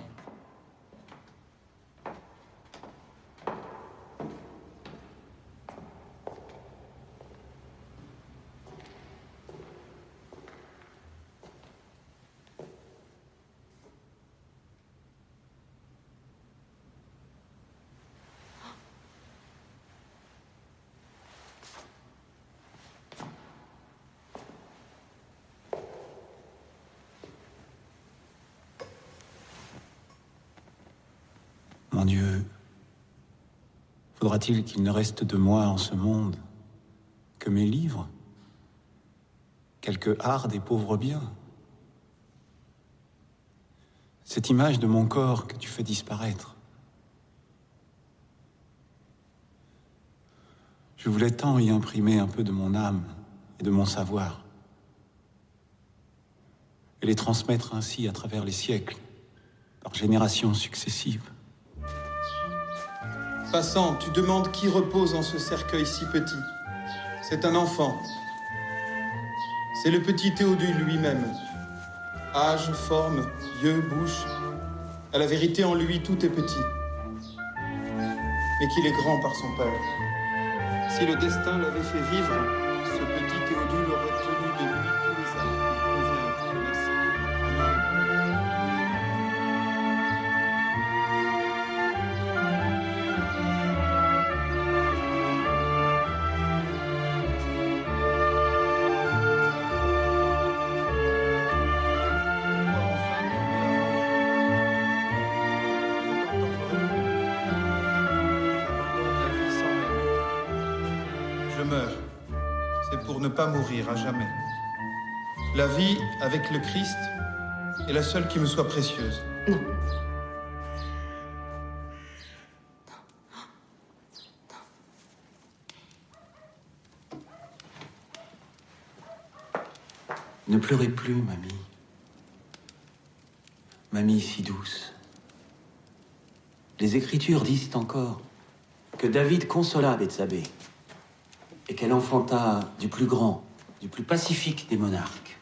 Mon Dieu, faudra-t-il qu'il ne reste de moi en ce monde que mes livres, quelques hardes et pauvres biens? Cette image de mon corps que tu fais disparaître. Je voulais tant y imprimer un peu de mon âme et de mon savoir, et les transmettre ainsi à travers les siècles, par générations successives. Passant, tu demandes qui repose en ce cercueil si petit. C'est un enfant. C'est le petit Théodule lui-même. Âge, forme, yeux, bouche. À la vérité, en lui, tout est petit. Mais qu'il est grand par son père. Si le destin l'avait fait vivre, ce petit Théodule aurait tenu de lui tous les âmes qu'il convient de laisser. Ne pas mourir à jamais. La vie avec le Christ est la seule qui me soit précieuse. Non. Ne pleurez plus, mamie. Mamie si douce. Les Écritures disent encore que David consola Bethsabée et qu'elle enfanta du plus grand, du plus pacifique des monarques,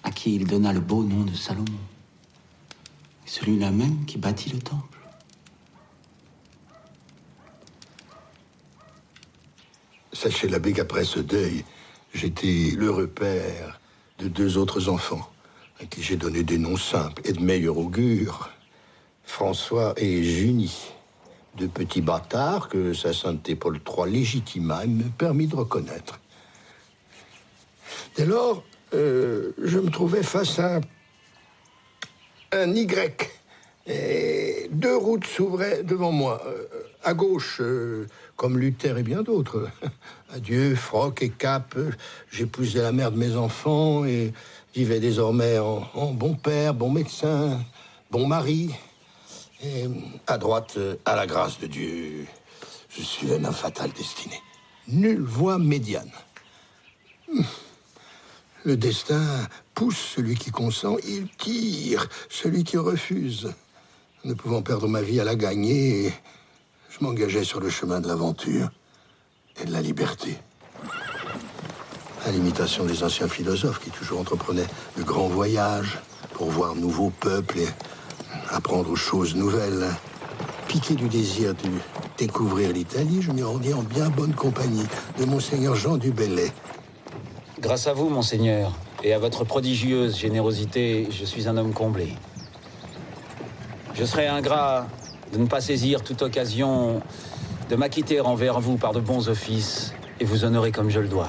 à qui il donna le beau nom de Salomon. Celui-là même qui bâtit le temple. Sachez, l'abbé, qu'après ce deuil, j'étais l'heureux père de 2 autres enfants, à qui j'ai donné des noms simples et de meilleur augure. François et Junie, 2 petits bâtards que sa sainteté Paul III légitima et me permit de reconnaître. Dès lors, je me trouvais face à un Y. Et 2 routes s'ouvraient devant moi. À gauche, comme Luther et bien d'autres. Adieu, froc et cap. J'épousais la mère de mes enfants et vivais désormais en bon père, bon médecin, bon mari. Et à droite, à la grâce de Dieu, je suivais ma fatale destinée. Nulle voie médiane. Le destin pousse celui qui consent, il tire celui qui refuse. Ne pouvant perdre ma vie à la gagner, je m'engageais sur le chemin de l'aventure et de la liberté. À l'imitation des anciens philosophes qui toujours entreprenaient de grands voyages pour voir nouveaux peuples et apprendre choses nouvelles. Piqué du désir de découvrir l'Italie, je m'y rendis en bien bonne compagnie de Monseigneur Jean du Bellay. Grâce à vous, Monseigneur, et à votre prodigieuse générosité, je suis un homme comblé. Je serais ingrat de ne pas saisir toute occasion de m'acquitter envers vous par de bons offices et vous honorer comme je le dois.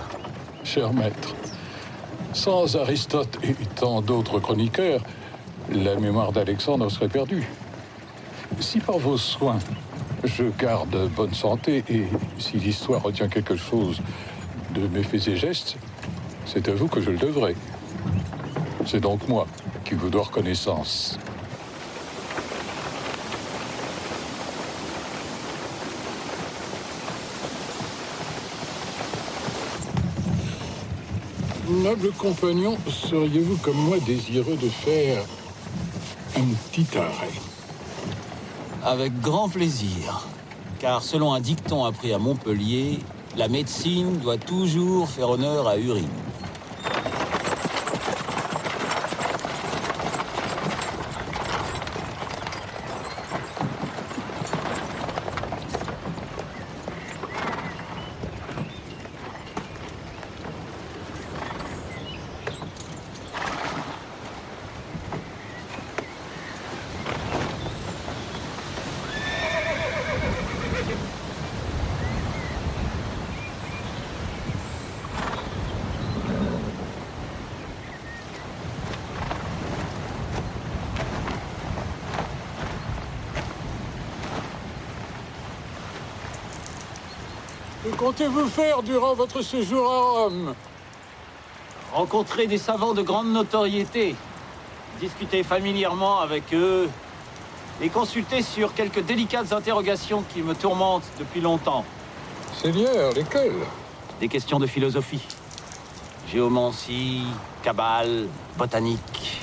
Cher maître, sans Aristote et tant d'autres chroniqueurs, la mémoire d'Alexandre serait perdue. Si par vos soins, je garde bonne santé et si l'histoire retient quelque chose de mes faits et gestes, c'est à vous que je le devrai. C'est donc moi qui vous dois reconnaissance. Noble compagnon, seriez-vous comme moi désireux de faire un petit arrêt? Avec grand plaisir, car selon un dicton appris à Montpellier, la médecine doit toujours faire honneur à Urine. Que comptez-vous faire durant votre séjour à Rome? Rencontrer des savants de grande notoriété, discuter familièrement avec eux et consulter sur quelques délicates interrogations qui me tourmentent depuis longtemps. Seigneur, lesquelles? Des questions de philosophie, géomancie, cabale, botanique,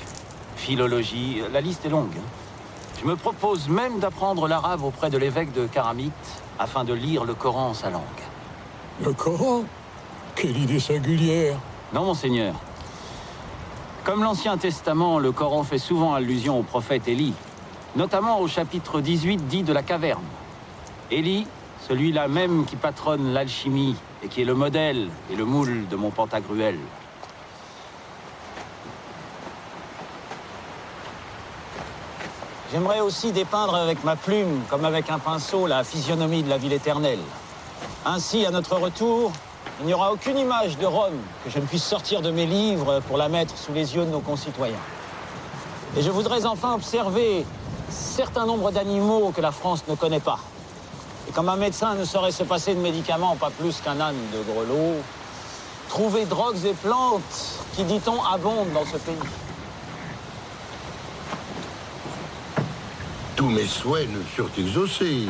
philologie, la liste est longue. Je me propose même d'apprendre l'arabe auprès de l'évêque de Karamite afin de lire le Coran en sa langue. Le Coran? Quelle idée singulière! Non, monseigneur. Comme l'Ancien Testament, le Coran fait souvent allusion au prophète Élie, notamment au chapitre 18 dit de la caverne. Élie, celui-là même qui patronne l'alchimie et qui est le modèle et le moule de mon Pantagruel. J'aimerais aussi dépeindre avec ma plume, comme avec un pinceau, la physionomie de la ville éternelle. Ainsi, à notre retour, il n'y aura aucune image de Rome que je ne puisse sortir de mes livres pour la mettre sous les yeux de nos concitoyens. Et je voudrais enfin observer certain nombre d'animaux que la France ne connaît pas. Et comme un médecin ne saurait se passer de médicaments, pas plus qu'un âne de grelot, trouver drogues et plantes qui, dit-on, abondent dans ce pays. Tous mes souhaits ne furent exaucés.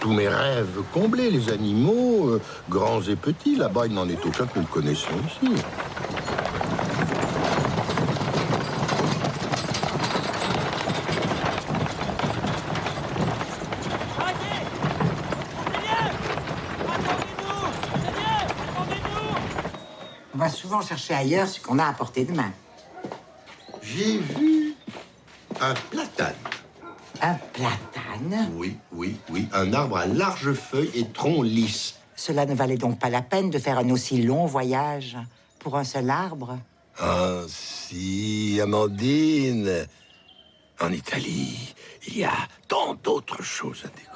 Tous mes rêves comblés, les animaux, grands et petits. Là-bas, il n'en est aucun que nous connaissons ici. On va souvent chercher ailleurs ce qu'on a à portée de main. J'ai vu un platane. Un platane? Oui, oui, oui. Un arbre à larges feuilles et tronc lisse. Cela ne valait donc pas la peine de faire un aussi long voyage pour un seul arbre? Ah, si, Amandine. En Italie, il y a tant d'autres choses à découvrir.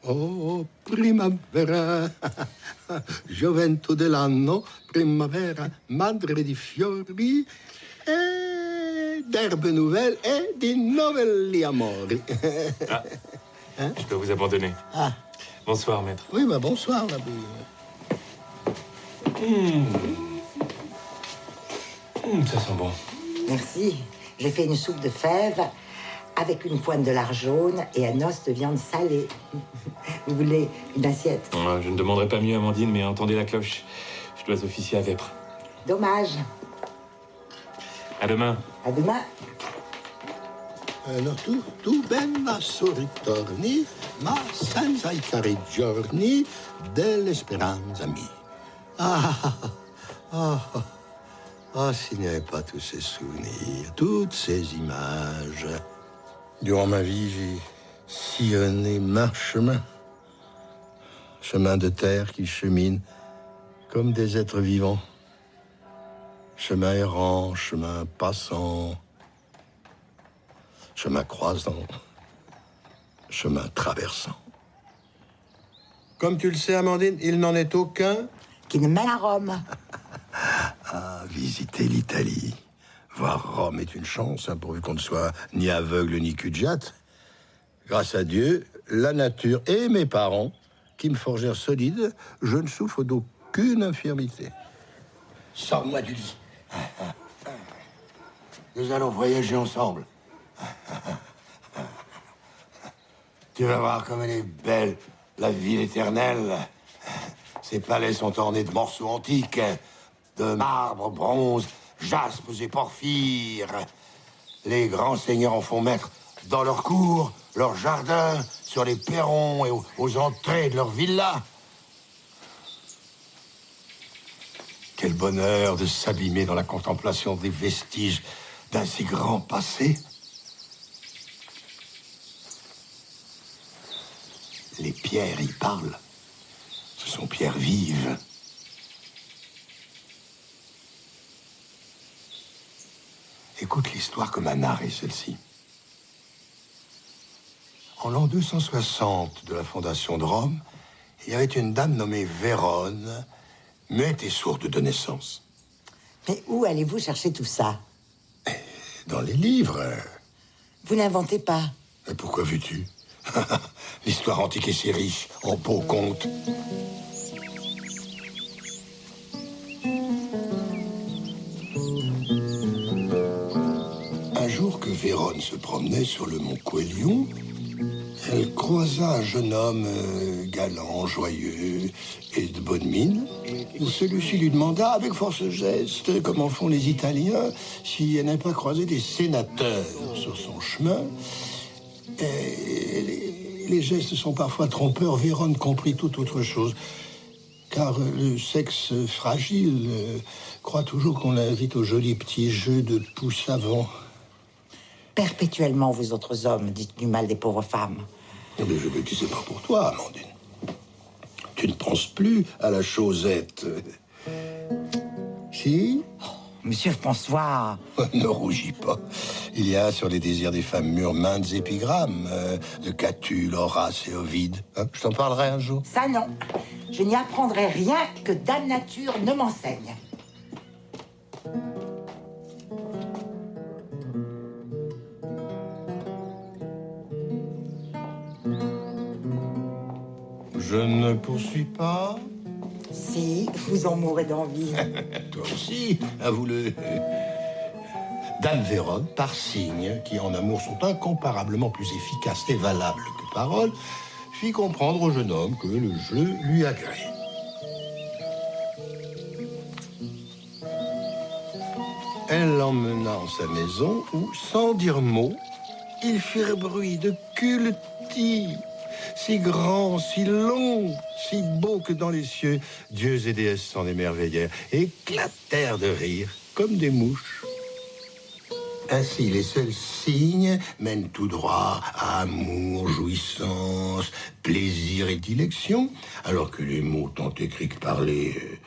Oh, primavera, gioventù dell'anno, primavera, madre di fiori, e d'herbes nouvelles et di novelli amori. Ah, je dois vous abandonner. Ah. Bonsoir, maître. Oui, bah bonsoir, l'abbé. Ça sent bon. Merci. J'ai fait une soupe de fèves avec une pointe de lard jaune et un os de viande salée. Vous voulez une assiette? Je ne demanderai pas mieux, Amandine, mais entendez la cloche. Je dois officier à Vêpres. Dommage. À demain. À demain. No, tu ben lasso ritorni, ma senza I cari giorni dell'esperanza mia. S'il n'y avait pas tous ces souvenirs, toutes ces images. Durant ma vie, j'ai sillonné maints chemins. Chemins de terre qui cheminent comme des êtres vivants. Chemins errants, chemins passants. Chemin croisant, chemin traversant. Comme tu le sais, Amandine, il n'en est aucun qui ne mène à Rome. Visiter l'Italie. Voir Rome est une chance, pourvu qu'on ne soit ni aveugle ni cul-de-jatte. Grâce à Dieu, la nature et mes parents, qui me forgèrent solide, je ne souffre d'aucune infirmité. Sors-moi du lit. Nous allons voyager ensemble. Tu vas voir comme elle est belle, la ville éternelle. Ces palais sont ornés de morceaux antiques, de marbre, bronze, jaspes et porphyres. Les grands seigneurs en font maître dans leurs cours, leurs jardins, sur les perrons et aux entrées de leurs villas. Quel bonheur de s'abîmer dans la contemplation des vestiges d'un si grand passé. Les pierres y parlent. Ce sont pierres vives. Écoute l'histoire comme a narré celle-ci. En l'an 260 de la fondation de Rome, il y avait une dame nommée Vérone, muette et sourde de naissance. Mais où allez-vous chercher tout ça? Dans les livres. Vous n'inventez pas. Mais pourquoi veux-tu? L'histoire antique est si riche en beaux contes. Un jour que Vérone se promenait sur le mont Coelion, elle croisa un jeune homme galant, joyeux et de bonne mine. Celui-ci lui demanda, avec force geste, comment font les Italiens, si elle n'a pas croisé des sénateurs sur son chemin. Les gestes sont parfois trompeurs. Vérone comprit tout autre chose. Car le sexe fragile croit toujours qu'on l'invite aux jolis petits jeux de pouces savants. Perpétuellement, vous autres hommes, dites du mal des pauvres femmes. Mais je ne disais pas pour toi, Amandine. Tu ne penses plus à la Chosette. Si? Monsieur François. Ne rougis pas. Il y a sur les désirs des femmes mûres maintes épigrammes de Catulle, Horace et Ovide. Je t'en parlerai un jour. Ça, non. Je n'y apprendrai rien que Dame Nature ne m'enseigne. Je ne poursuis pas. Si, vous en mourrez d'envie. Toi aussi, avoue-le. Dame Vérone, par signes qui en amour sont incomparablement plus efficaces et valables que paroles, fit comprendre au jeune homme que le jeu lui agrée. Elle l'emmena en sa maison où, sans dire mot, ils firent bruit de cultis. si grand, si long, si beau que dans les cieux, dieux et déesses s'en émerveillèrent et éclatèrent de rire comme des mouches. Ainsi, les seuls signes mènent tout droit à amour, jouissance, plaisir et dilection, alors que les mots tant écrits que parlés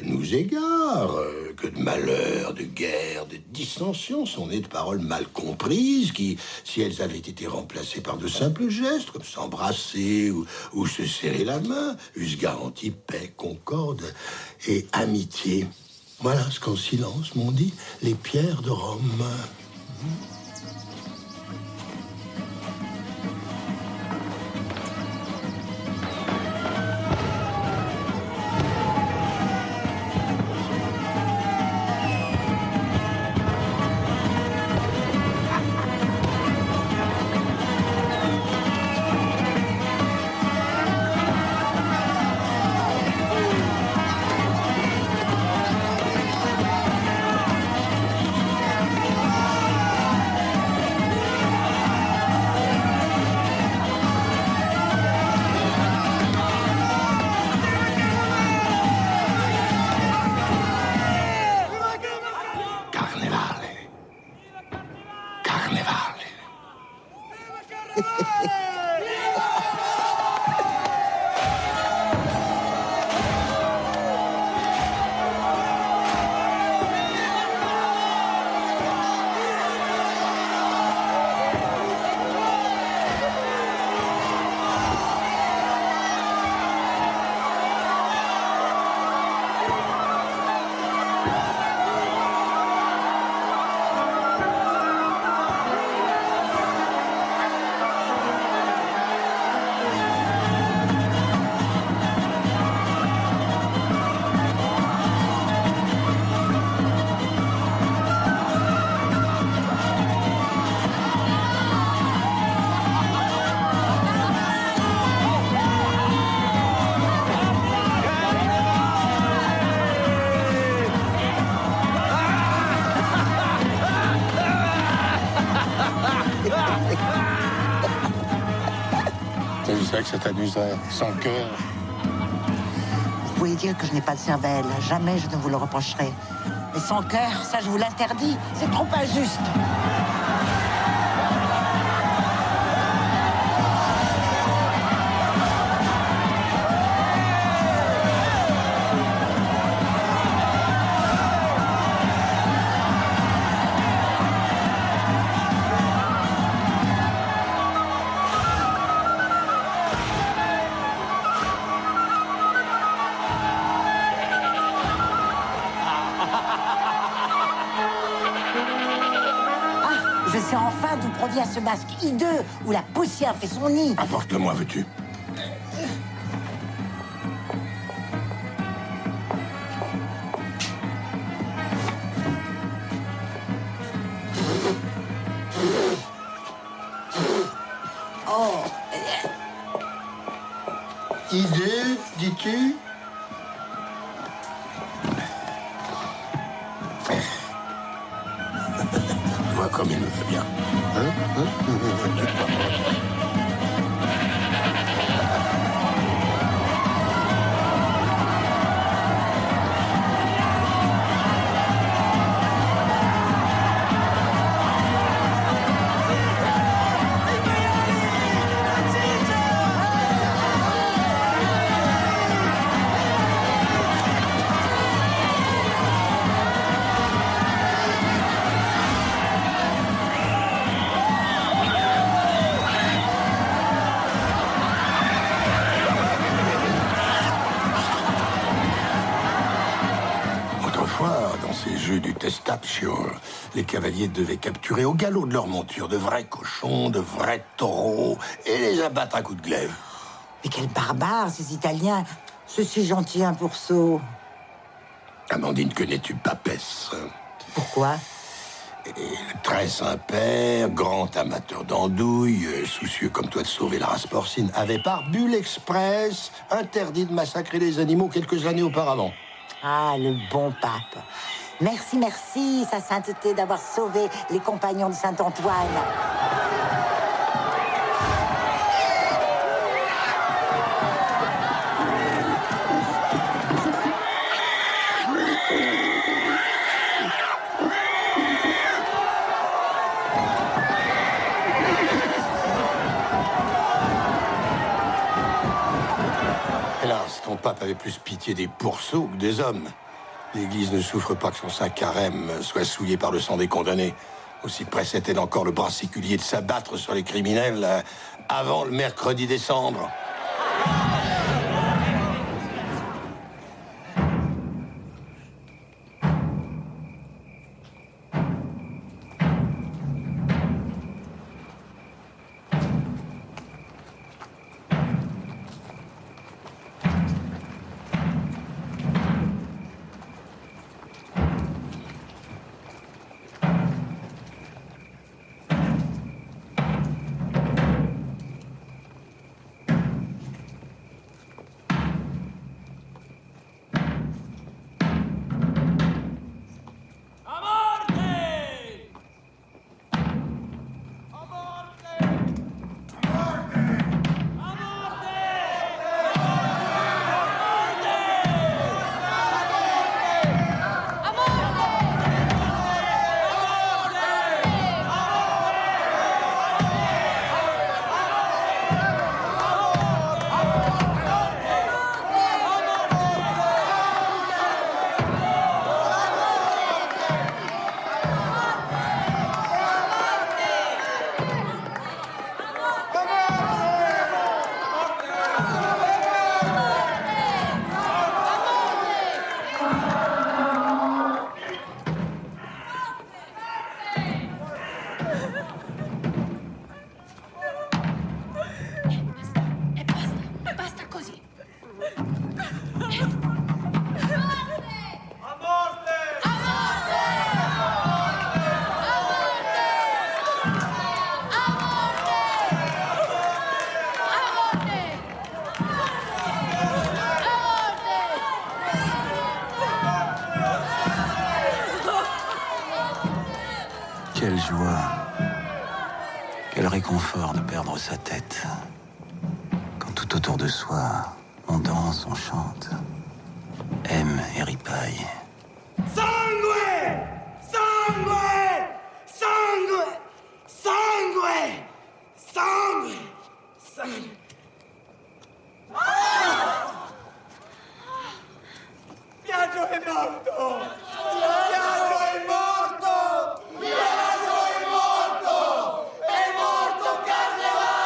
nous égarent, que de malheur, de guerre, de dissension sont nés de paroles mal comprises qui, si elles avaient été remplacées par de simples gestes, comme s'embrasser ou se serrer la main, eussent garanti paix, concorde et amitié. Voilà ce qu'en silence m'ont dit les pierres de Rome. Je sais que ça t'amuserait. Sans cœur. Vous pouvez dire que je n'ai pas de cervelle. Jamais je ne vous le reprocherai. Mais sans cœur, ça je vous l'interdis. C'est trop injuste. Je sais enfin d'où provient ce masque hideux où la poussière fait son nid. Apporte-le-moi, veux-tu? Oh. Hideux, dis-tu? Vois comme il me fait bien. Dans ces jeux du testaccio, les cavaliers devaient capturer au galop de leur monture de vrais cochons, de vrais taureaux, et les abattre à coups de glaive. Mais quels barbares, ces Italiens. Ceci gentil, un pourceau. Amandine, que n'es-tu pas pesse? Pourquoi? Et très Saint-Père, grand amateur d'andouilles, soucieux comme toi de sauver la race porcine, avait par bulle express interdit de massacrer les animaux quelques années auparavant. Ah, le bon pape. Merci, merci, sa sainteté, d'avoir sauvé les compagnons de Saint-Antoine. avait plus pitié des pourceaux que des hommes. L'Église ne souffre pas que son saint carême soit souillé par le sang des condamnés. Aussi pressait-elle encore le bras séculier de s'abattre sur les criminels avant le mercredi décembre. Quelle joie, quel réconfort de perdre sa tête. Quand tout autour de soi, on danse, on chante, aime et ripaille. Sangue! Sangue! Sangue! Sangue! Sangue! Sangue! Piaggio è morto! Piaggio è morto! Piaggio è morto! È morto Carnevale!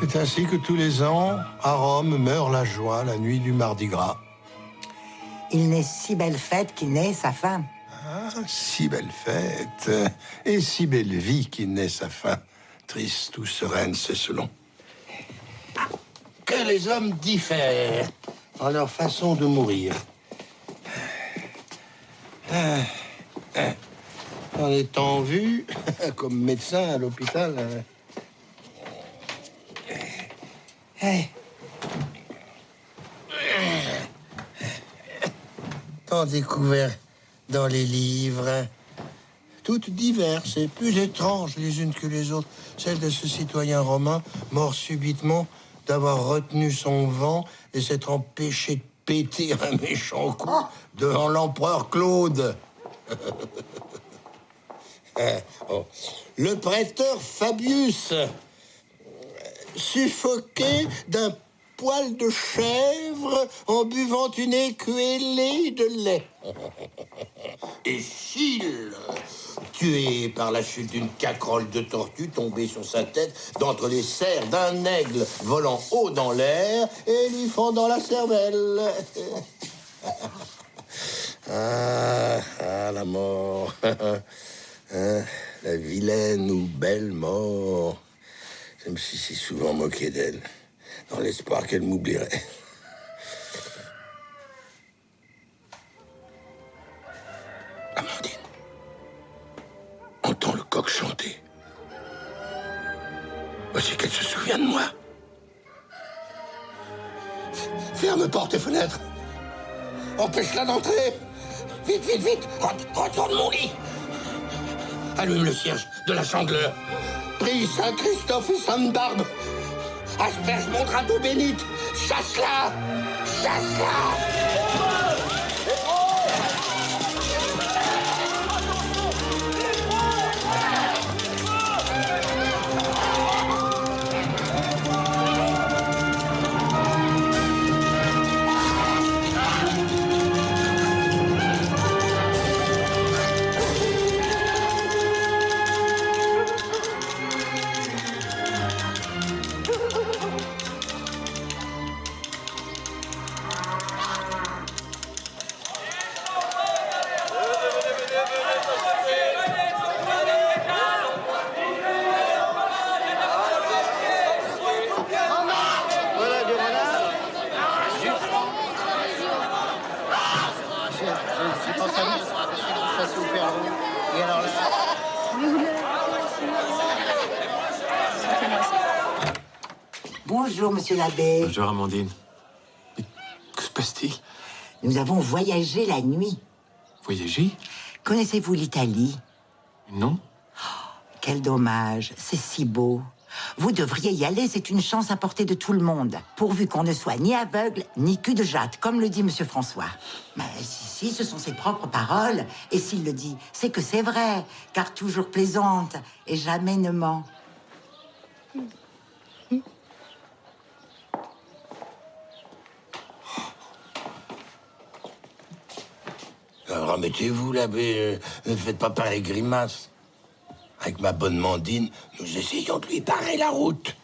C'est ainsi que tous les ans, à Rome, meurt la joie la nuit du Mardi Gras. Il n'est si belle fête qu'il naît sa fin. Ah, si belle fête, et si belle vie qui naît sa fin. Triste ou sereine, c'est selon. Que les hommes diffèrent en leur façon de mourir. En étant vu, comme médecin à l'hôpital... Tant découvert dans les livres, toutes diverses et plus étranges les unes que les autres. Celle de ce citoyen romain, mort subitement d'avoir retenu son vent et s'être empêché de péter un méchant coup devant l'empereur Claude. Le prêteur Fabius, suffoqué d'un poil de chèvre en buvant une écuellée de lait. Échille, tué par la chute d'une caquerolle de tortue tombée sur sa tête d'entre les serres d'un aigle volant haut dans l'air et lui fendant la cervelle. La mort. Hein, la vilaine ou belle mort. Je me suis si souvent moqué d'elle, dans l'espoir qu'elle m'oublierait. Amandine, entends le coq chanter. Voici qu'elle se souvient de moi. Ferme porte et fenêtre. Empêche-la d'entrer. Vite, vite, vite. Retourne mon lit. Allume le cierge de la chandeleur. Prie Saint-Christophe et Sainte-Barbe. Asperge mon drap d'eau bénite. Chasse-la. Chasse-la. Bonjour, monsieur l'abbé. Bonjour, Amandine. Mais que se passe-t-il? Nous avons voyagé la nuit. Voyager? Connaissez-vous l'Italie? Non. Quel dommage, c'est si beau. Vous devriez y aller, c'est une chance à portée de tout le monde. Pourvu qu'on ne soit ni aveugle, ni cul de jatte, comme le dit monsieur François. Mais si, ce sont ses propres paroles. Et s'il le dit, c'est que c'est vrai, car toujours plaisante et jamais ne ment. Remettez-vous, l'abbé. Ne faites pas pareil grimace. Avec ma bonne Mandine, nous essayons de lui barrer la route.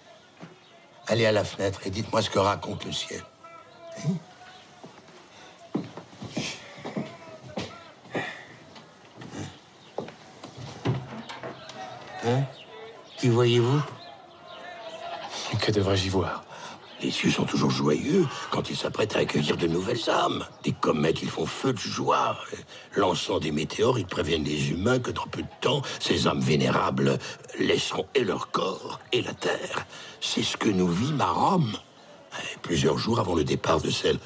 Allez à la fenêtre et dites-moi ce que raconte le ciel. Qui voyez-vous? Que devrais-je y voir? Les cieux sont toujours joyeux quand ils s'apprêtent à accueillir de nouvelles âmes. Des comètes, ils font feu de joie. Lançant des météores, ils préviennent les humains que dans peu de temps, ces âmes vénérables laisseront et leur corps et la terre. C'est ce que nous vîmes à Rome. Plusieurs jours avant le départ de celle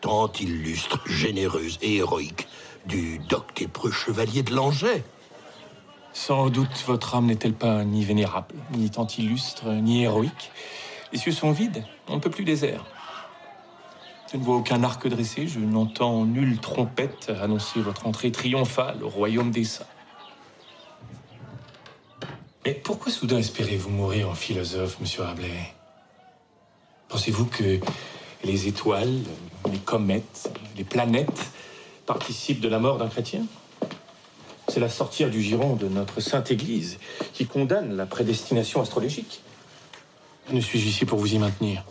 tant illustre, généreuse et héroïque du docte et preux chevalier de Langeais. Sans doute, votre âme n'est-elle pas ni vénérable, ni tant illustre, ni héroïque? Les cieux sont vides, on ne peut plus désert. Je ne vois aucun arc dressé, je n'entends nulle trompette annoncer votre entrée triomphale au royaume des saints. Mais pourquoi soudain espérez-vous mourir en philosophe, monsieur Rabelais? Pensez-vous que les étoiles, les comètes, les planètes participent de la mort d'un chrétien? C'est la sortir du giron de notre sainte Église qui condamne la prédestination astrologique. Ne suis-je ici pour vous y maintenir?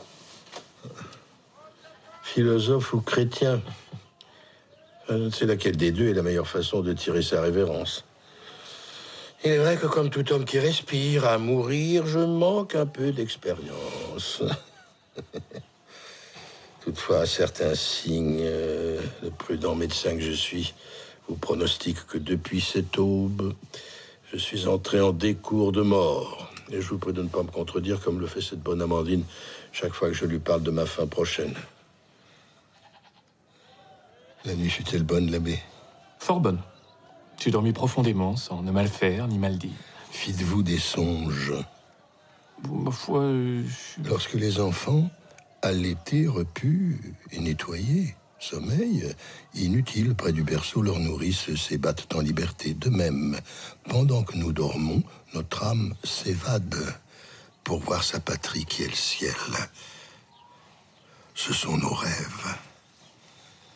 Philosophe ou chrétien, je ne sais laquelle des deux est la meilleure façon de tirer sa révérence. Il est vrai que comme tout homme qui respire, à mourir, je manque un peu d'expérience. Toutefois, certains signes, le prudent médecin que je suis, vous pronostiquent que depuis cette aube, je suis entré en décours de mort. Et je vous prie de ne pas me contredire comme le fait cette bonne Amandine chaque fois que je lui parle de ma fin prochaine. La nuit fut-elle bonne, l'abbé? Fort bonne. J'ai dormi profondément, sans ne mal faire ni mal dire. Fîtes-vous des songes? Ma foi, Lorsque les enfants, allaités, repus et nettoyés, sommeil, inutile, près du berceau, leurs nourrices s'ébattent en liberté. De même, pendant que nous dormons, notre âme s'évade pour voir sa patrie qui est le ciel. Ce sont nos rêves.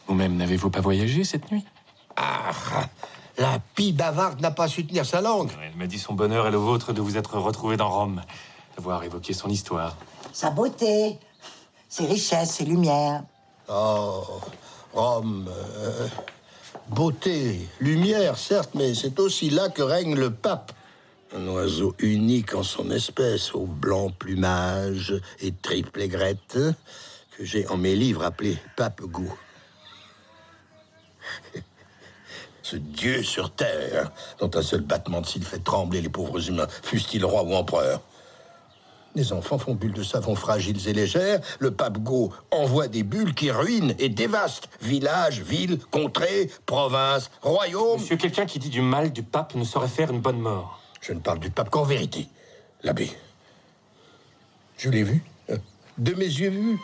Vous-même, n'avez-vous pas voyagé cette nuit? Ah, la pie bavarde n'a pas su tenir sa langue. Elle m'a dit son bonheur et le vôtre de vous être retrouvé dans Rome, d'avoir évoqué son histoire. Sa beauté, ses richesses, ses lumières. Oh, Rome, beauté, lumière, certes, mais c'est aussi là que règne le pape. Un oiseau unique en son espèce, au blanc plumage et triple aigrette, que j'ai en mes livres appelé Pape-Gou. Ce dieu sur terre, dont un seul battement de cils fait trembler les pauvres humains, fussent-ils roi ou empereur. Les enfants font bulles de savon fragiles et légères. Le pape Go envoie des bulles qui ruinent et dévastent. Villages, villes, contrées, provinces, royaumes. Monsieur, quelqu'un qui dit du mal du pape ne saurait faire une bonne mort. Je ne parle du pape qu'en vérité, l'abbé. Je l'ai vu, de mes yeux vus.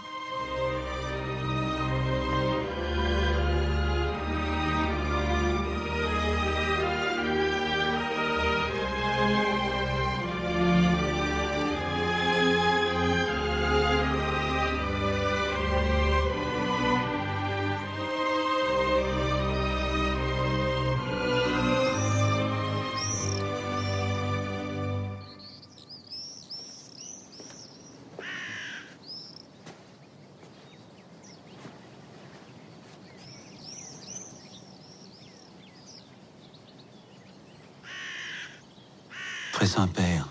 Très Saint-Père,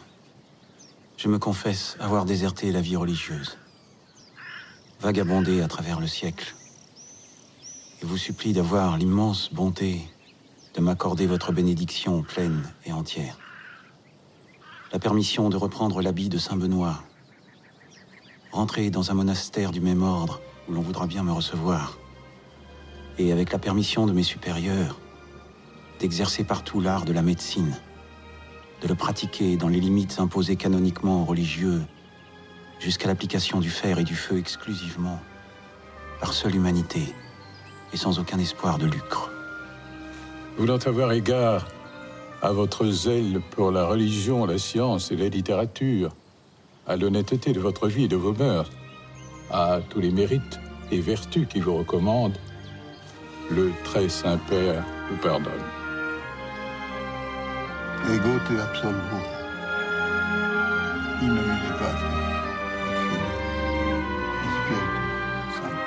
je me confesse avoir déserté la vie religieuse, vagabondé à travers le siècle, et vous supplie d'avoir l'immense bonté de m'accorder votre bénédiction pleine et entière. La permission de reprendre l'habit de Saint-Benoît, rentrer dans un monastère du même ordre où l'on voudra bien me recevoir, et avec la permission de mes supérieurs, d'exercer partout l'art de la médecine, de le pratiquer dans les limites imposées canoniquement aux religieux, jusqu'à l'application du fer et du feu exclusivement, par seule humanité et sans aucun espoir de lucre. Voulant avoir égard à votre zèle pour la religion, la science et la littérature, à l'honnêteté de votre vie et de vos mœurs, à tous les mérites et vertus qui vous recommandent, le très Saint-Père vous pardonne. Ego te absolvo. In nomine Patris, et Spiritus Sancti.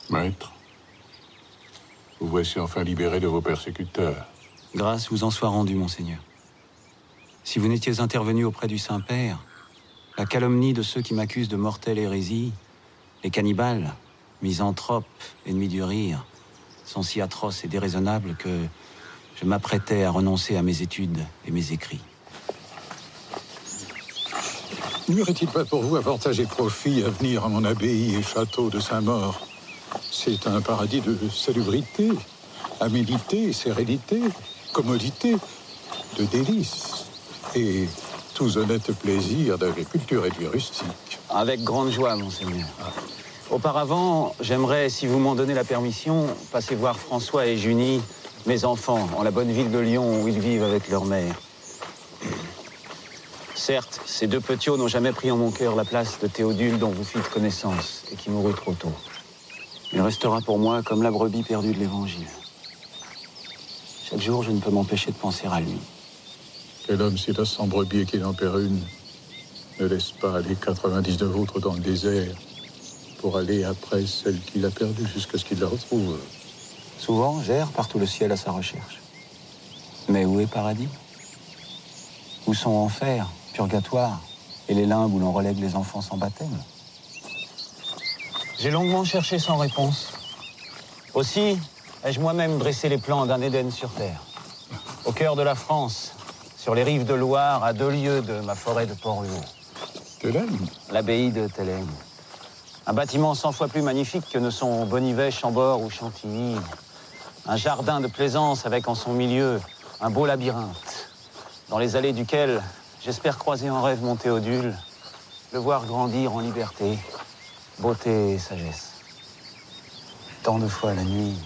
Maître, vous voici enfin libéré de vos persécuteurs. Grâce vous en soit rendue, monseigneur. Si vous n'étiez intervenu auprès du Saint-Père, la calomnie de ceux qui m'accusent de mortelle hérésie, les cannibales, misanthropes, ennemis du rire, sont si atroces et déraisonnables que je m'apprêtais à renoncer à mes études et mes écrits. N'y aurait-il pas pour vous avantage et profit à venir à mon abbaye et château de Saint-Maur? C'est un paradis de salubrité, aménité, sérénité, commodité, de délices et tous honnêtes plaisirs d'agriculture et de vie rustique. Avec grande joie, monseigneur. Auparavant, j'aimerais, si vous m'en donnez la permission, passer voir François et Junie, mes enfants, en la bonne ville de Lyon où ils vivent avec leur mère. Certes, ces deux petits n'ont jamais pris en mon cœur la place de Théodule dont vous fîtes connaissance et qui mourut trop tôt. Il restera pour moi comme la brebis perdue de l'Évangile. Chaque jour, je ne peux m'empêcher de penser à lui. Quel homme, s'il a 100 brebis et qu'il en perd une, ne laisse pas les 99 autres dans le désert pour aller après celle qu'il a perdue jusqu'à ce qu'il la retrouve. Souvent, j'erre partout le ciel à sa recherche. Mais où est paradis? Où sont enfer, purgatoire et les limbes où l'on relègue les enfants sans baptême? J'ai longuement cherché sans réponse. Aussi, ai-je moi-même dressé les plans d'un Éden sur terre. Au cœur de la France, sur les rives de Loire, à 2 lieues de ma forêt de Port-Huon. Thélème? L'abbaye de Thélème. Un bâtiment 100 fois plus magnifique que ne sont Bonnivet, Chambord ou Chantilly. Un jardin de plaisance avec en son milieu un beau labyrinthe, dans les allées duquel j'espère croiser en rêve mon Théodule, le voir grandir en liberté, beauté et sagesse. Tant de fois la nuit,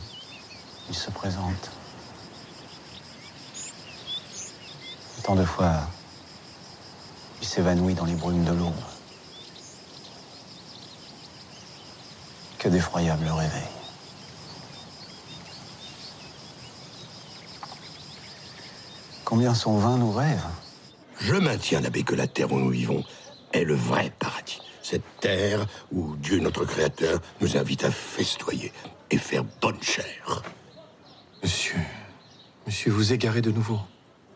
il se présente. Et tant de fois, il s'évanouit dans les brumes de l'aube. Que d'effroyables réveils. Combien sont vains nos rêves? Je maintiens, l'abbé, que la terre où nous vivons est le vrai paradis. Cette terre où Dieu, notre Créateur, nous invite à festoyer et faire bonne chère. Monsieur, vous égarez de nouveau.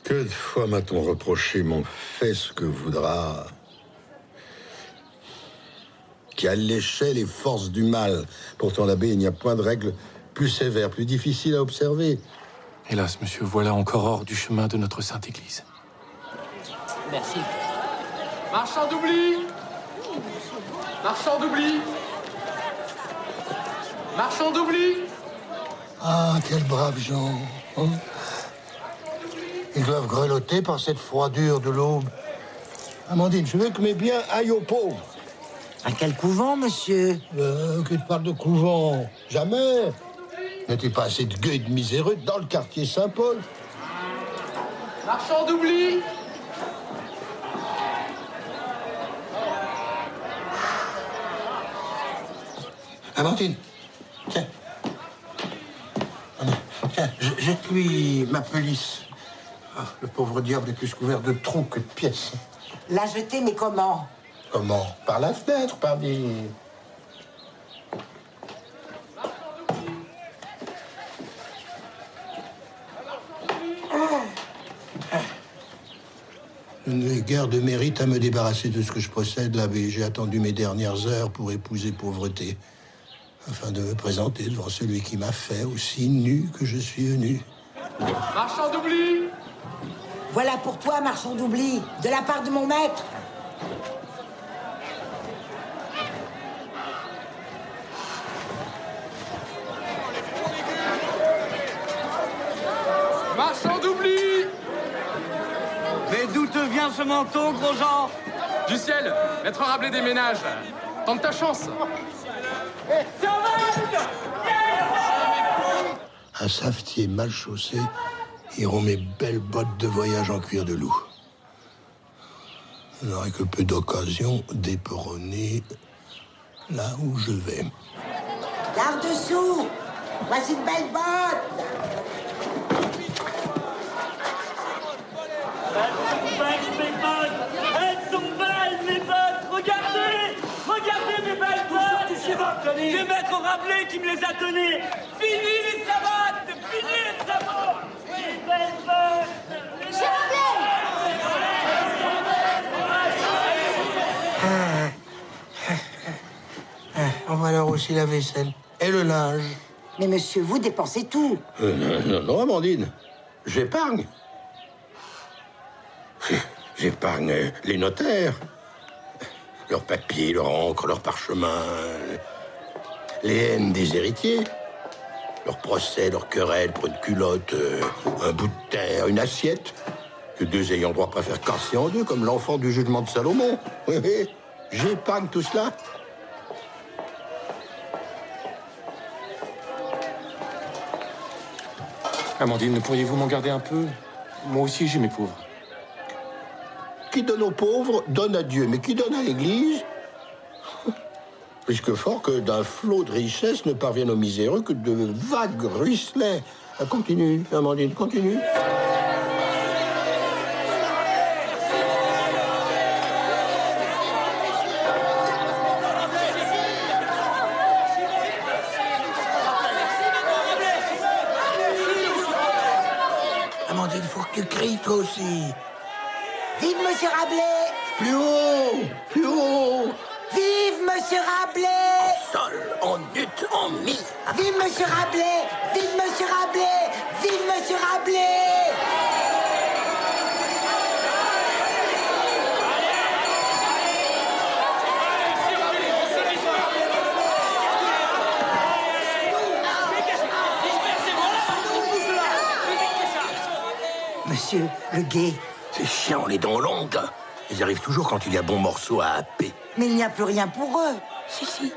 Que de fois m'a-t-on reproché mon fait ce que voudra, qui alléchait les forces du mal. Pourtant, l'abbé, il n'y a point de règle plus sévère, plus difficile à observer. Hélas, monsieur, voilà encore hors du chemin de notre Sainte Église. Merci. Marchand d'oubli! Marchand d'oubli! Marchand d'oubli! Ah, quels braves gens, hein? Ils doivent grelotter par cette froidure de l'aube. Amandine, je veux que mes biens aillent aux pauvres. À quel couvent, monsieur? Que tu parles de couvent? Jamais. N'as-tu pas assez de gueux et de miséreux dans le quartier Saint-Paul? Marchand d'oubli! Amandine, tiens. Tiens, jette-lui ma pelisse. Ah, le pauvre diable est plus couvert de trous que de pièces. La jeter, mais comment? Comment? Par la fenêtre, par des... Je n'ai guère de mérite à me débarrasser de ce que je possède, l'abbé. J'ai attendu mes dernières heures pour épouser pauvreté, afin de me présenter devant celui qui m'a fait aussi nu que je suis venu. Marchand d'oubli! Voilà pour toi, marchand d'oubli, de la part de mon maître. Marchand d'oubli! Mais d'où te vient ce manteau, gros Jean? Du ciel, maître Rabelais des ménages. Tente ta chance. Un savetier mal chaussé iront mes belles bottes de voyage en cuir de loup. Je n'aurai que peu d'occasion d'éperonner là où je vais. Garde-dessous! Voici de belles bottes! Elles sont belles, mes bottes! Regardez! Regardez mes belles bottes! C'est maître Rabelais qui me les a données! Fini les savates! Fini les savates! Les belles bottes! C'est Rabelais! On va alors aussi la vaisselle et le linge. Mais monsieur, vous dépensez tout. Non, Amandine. J'épargne. J'épargne les notaires. Leurs papiers, leur encre, leurs parchemins. Les haines des héritiers. Leurs procès, leurs querelles pour une culotte, un bout de terre, une assiette. Que 2 ayants droit préfèrent casser en 2 comme l'enfant du jugement de Salomon. Oui, oui. J'épargne tout cela. Amandine, pourriez-vous m'en garder un peu? Moi aussi, j'ai mes pauvres. Qui donne aux pauvres, donne à Dieu. Mais qui donne à l'Église, risque fort que d'un flot de richesse ne parviennent aux miséreux que de vagues ruisselets. Continue, Amandine, continue. faut que tu cries toi aussi. Vive Monsieur Rabelais! Plus haut! Plus haut! Vive Monsieur Rabelais! En sol, en ut, en mi. Vive Monsieur Rabelais! Vive Monsieur Rabelais! Vive Monsieur Rabelais! Monsieur le guet. Ces chiens ont les dents longues. Ils arrivent toujours quand il y a bon morceau à happer. Mais il n'y a plus rien pour eux. Si, si.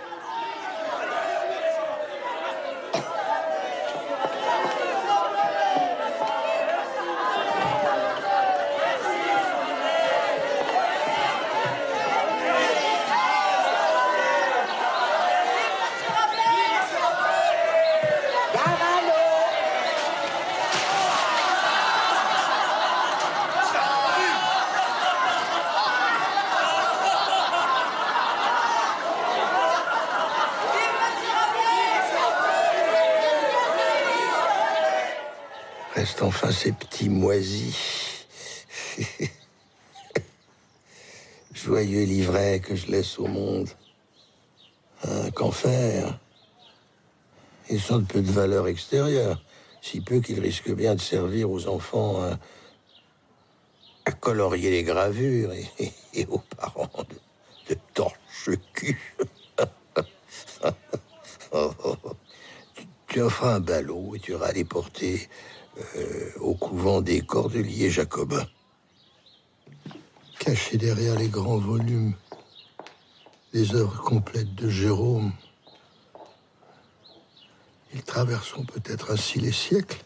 Reste enfin ces petits moisis. Joyeux livret que je laisse au monde. Qu'en faire? Ils sont de peu de valeur extérieure, si peu qu'ils risquent bien de servir aux enfants à colorier les gravures et aux parents de torche-cul. Tu offres un ballot et tu iras les porter au couvent des Cordeliers jacobins. Cachés derrière les grands volumes des œuvres complètes de Jérôme, ils traverseront peut-être ainsi les siècles.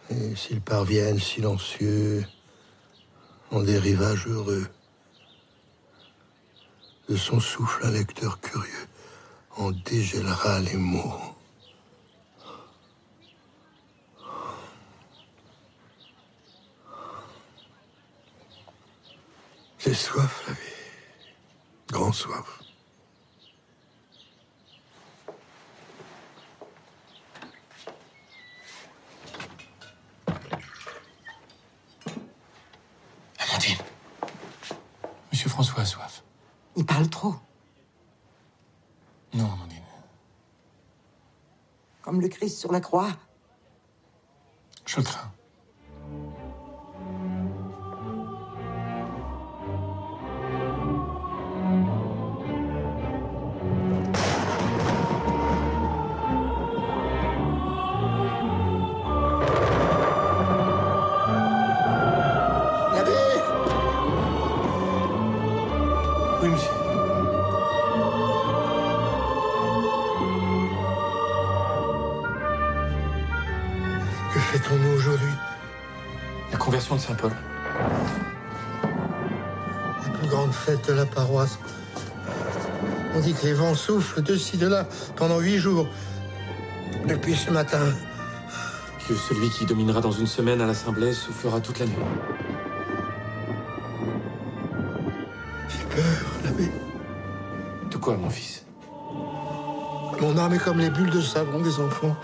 Et s'ils parviennent silencieux, en des rivages heureux, de son souffle un lecteur curieux en dégèlera les mots. J'ai soif, la vie. Grand soif. Amandine. Monsieur François a soif. Il parle trop. Non, Amandine. Comme le Christ sur la croix. Je le crains. Oui, monsieur. Que fait-on aujourd'hui? La conversion de Saint-Paul. La plus grande fête de la paroisse. On dit que les vents soufflent de ci, de là, pendant 8 jours. Depuis ce matin. Que celui qui dominera dans une semaine à l'Assemblée soufflera toute la nuit. J'ai peur, l'abbé. De quoi, mon fils? Mon âme est comme les bulles de savon des enfants.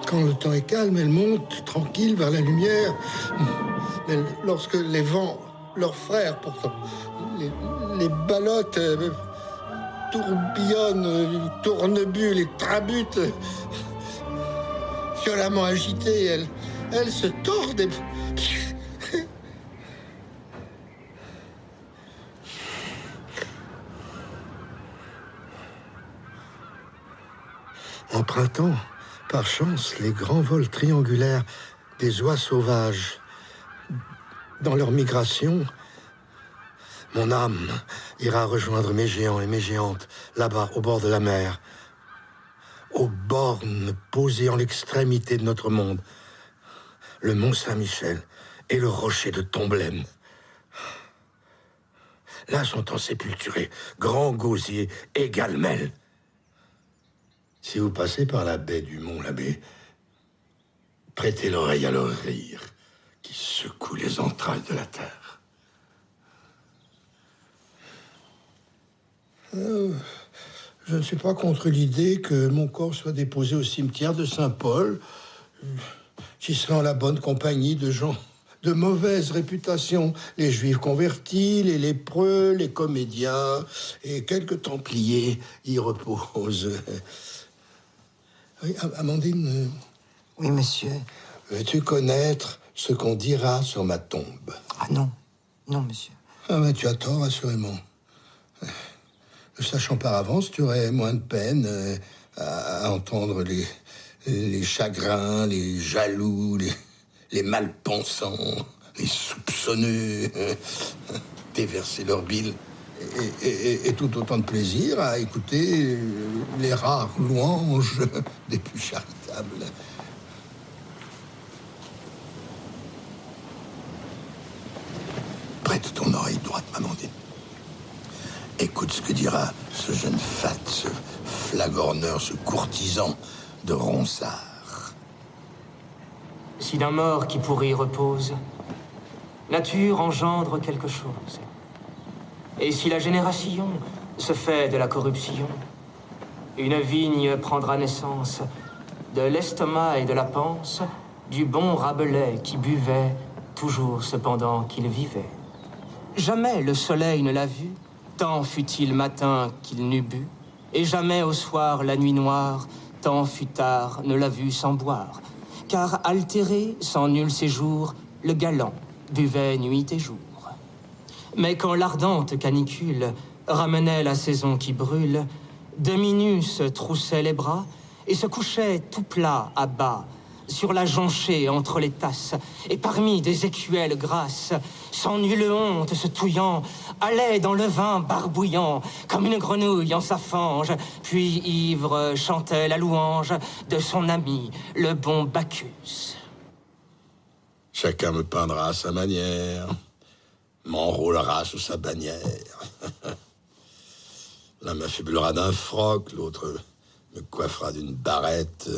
Quand le temps est calme, elle monte tranquille vers la lumière. Mais lorsque les vents, leurs frères pourtant, les ballottes tourbillonnent, les tournebuts, les trabutent, violemment agitées, elles se tordent et... En printemps, par chance, les grands vols triangulaires des oies sauvages, dans leur migration, mon âme ira rejoindre mes géants et mes géantes, là-bas, au bord de la mer, aux bornes posées en l'extrémité de notre monde, le mont Saint-Michel et le rocher de Tomblaine. Là sont ensépulturés Grand Gosier et Galmel. Si vous passez par la baie du Mont l'Abbé, prêtez l'oreille à leur rire qui secoue les entrailles de la terre. Je ne suis pas contre l'idée que mon corps soit déposé au cimetière de Saint-Paul. J'y serai en la bonne compagnie de gens de mauvaise réputation. Les juifs convertis, les lépreux, les comédiens et quelques templiers y reposent. Oui, Amandine. Oui, monsieur. Veux-tu connaître ce qu'on dira sur ma tombe? Ah non. Non, monsieur. Ah ben, tu as tort, assurément. Le sachant par avance, tu aurais moins de peine à entendre les chagrins, les jaloux, les malpensants, les soupçonneux déverser leur bile. Et tout autant de plaisir à écouter les rares louanges des plus charitables. Prête ton oreille droite, Amandine. Écoute ce que dira ce jeune fat, ce flagorneur, ce courtisan de Ronsard. Si d'un mort qui pourri repose, nature engendre quelque chose. Et si la génération se fait de la corruption, une vigne prendra naissance de l'estomac et de la panse du bon Rabelais qui buvait toujours cependant qu'il vivait. Jamais le soleil ne l'a vu, tant fut-il matin qu'il n'eût bu, et jamais au soir la nuit noire, tant fut tard ne l'a vu sans boire. Car altéré, sans nul séjour, le galant buvait nuit et jour. Mais quand l'ardente canicule ramenait la saison qui brûle, Dominus troussait les bras et se couchait tout plat à bas, sur la jonchée entre les tasses, et parmi des écuelles grasses, sans nulle honte se touillant, allait dans le vin barbouillant, comme une grenouille en sa fange, puis ivre chantait la louange de son ami, le bon Bacchus. Chacun me peindra à sa manière, m'enrôlera sous sa bannière. L'un m'affublera d'un froc, l'autre me coiffera d'une barrette.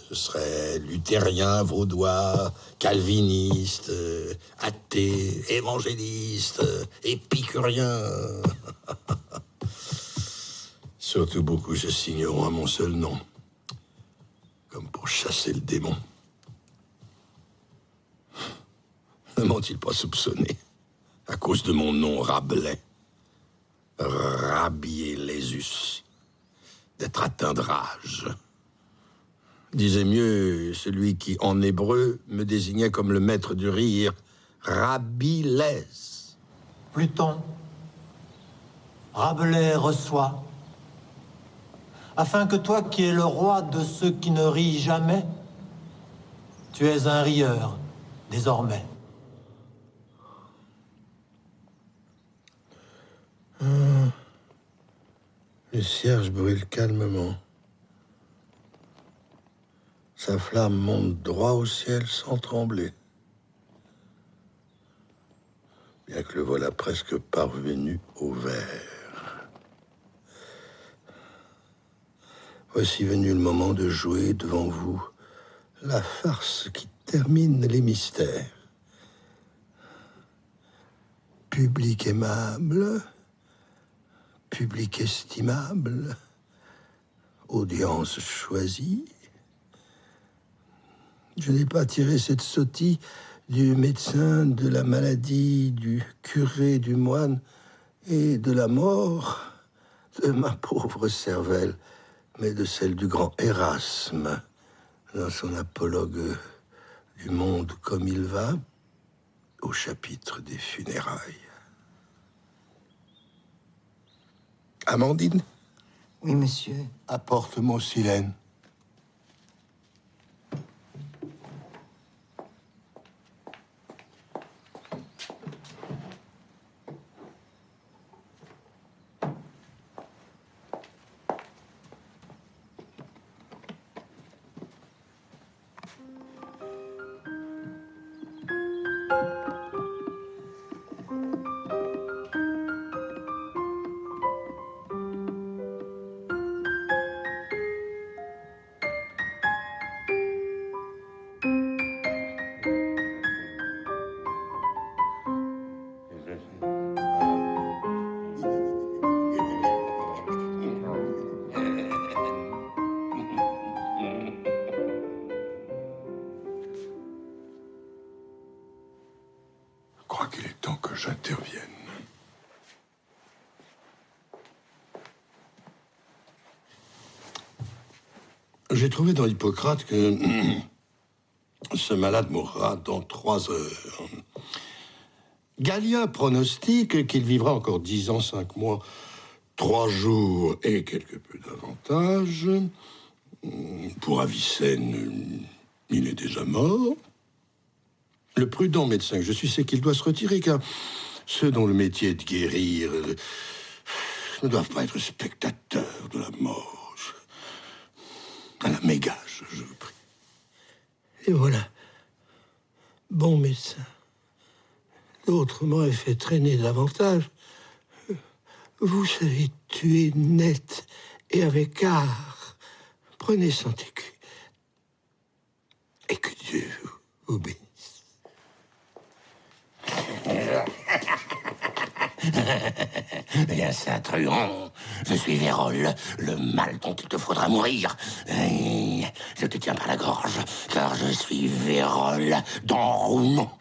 Je serai luthérien, vaudois, calviniste, athée, évangéliste, épicurien. Surtout beaucoup se signeront à mon seul nom, comme pour chasser le démon. Ne m'ont-ils pas soupçonné, à cause de mon nom Rabelais, Rabielésus, d'être atteint de rage? Disait mieux celui qui, en hébreu, me désignait comme le maître du rire, Rabilès. Pluton, Rabelais reçoit, afin que toi qui es le roi de ceux qui ne rient jamais, tu es un rieur désormais. Le cierge brûle calmement. Sa flamme monte droit au ciel sans trembler. Bien que le voilà presque parvenu au vert. Voici venu le moment de jouer devant vous la farce qui termine les mystères. Public aimable, public estimable, audience choisie. Je n'ai pas tiré cette sottise du médecin, de la maladie, du curé, du moine et de la mort de ma pauvre cervelle, mais de celle du grand Erasme, dans son apologue du monde comme il va, au chapitre des funérailles. Amandine? Oui, monsieur. Apporte mon silène. crois qu'il est temps que j'intervienne. J'ai trouvé dans Hippocrate que ce malade mourra dans 3 heures. Galien pronostique qu'il vivra encore 10 ans, 5 mois, 3 jours et quelque peu davantage. Pour Avicenne, il est déjà mort. Le prudent médecin que je suis sait qu'il doit se retirer, car ceux dont le métier est de guérir ne doivent pas être spectateurs de la mort. À la mégage, je vous prie. Et voilà. Bon médecin. L'autre m'aurait fait traîner davantage. Vous savez tuer net et avec art. Prenez 100 écus. Et que Dieu vous bénisse. Bien ça, truand. Je suis Vérole, le mal dont il te faudra mourir. Je te tiens par la gorge, car je suis Vérole d'Enrounon.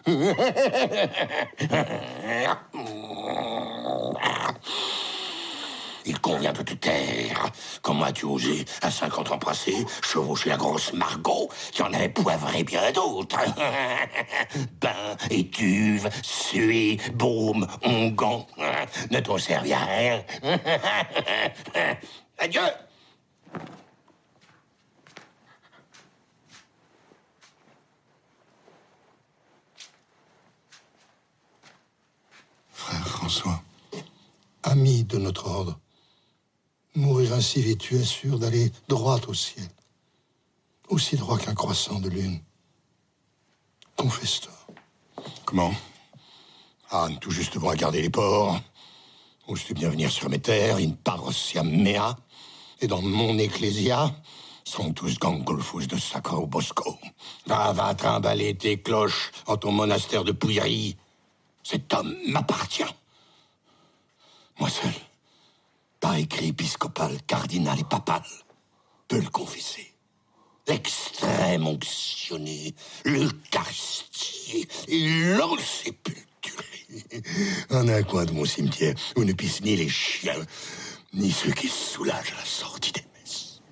Il convient de te taire. Comment as-tu osé, à 50 ans passés, chevaucher la grosse Margot, qui en avait poivré bien d'autres? Bain, étuve, suie, baume, onguent, ne t'ont servi à rien. Adieu! Frère François, ami de notre ordre, mourir ainsi vêtu est sûr d'aller droit au ciel. Aussi droit qu'un croissant de lune. Confesse-toi. Comment? Anne, tout juste devant garder les porcs. Oses-tu bien venir sur mes terres, in parrossiam mea, et dans mon ecclésia, sont tous gangolfous de Sacro Bosco. Va trimballer tes cloches en ton monastère de Pouillerie. Cet homme m'appartient. Moi seul, par écrit épiscopal, cardinal et papal, peut le confesser. L'extrême onctionné, l'Eucharistie et l'ensépulturé. En un coin de mon cimetière où ne pissent ni les chiens, ni ceux qui se soulagent à la sortie des messes.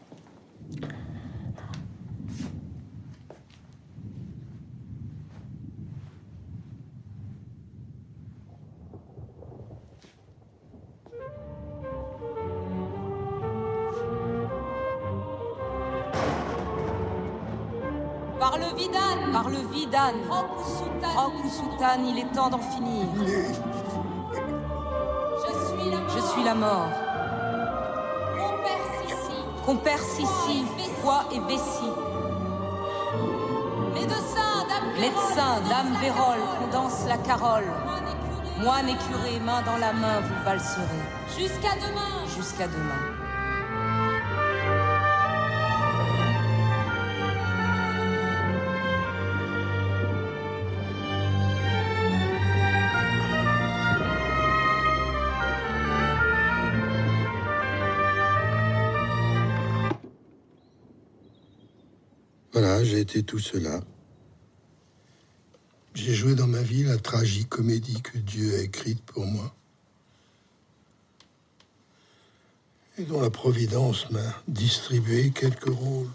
Par le Vidane, Rokusutan, il est temps d'en finir. Je suis la mort. Compère Sissi, foi et vessie. Médecin, dame Vérole, condense la carole. Moine et curé, main dans la main, vous valserez. Jusqu'à demain. Jusqu'à demain. Voilà, j'ai été tout cela. J'ai joué dans ma vie la tragicomédie que Dieu a écrite pour moi. Et dont la Providence m'a distribué quelques rôles.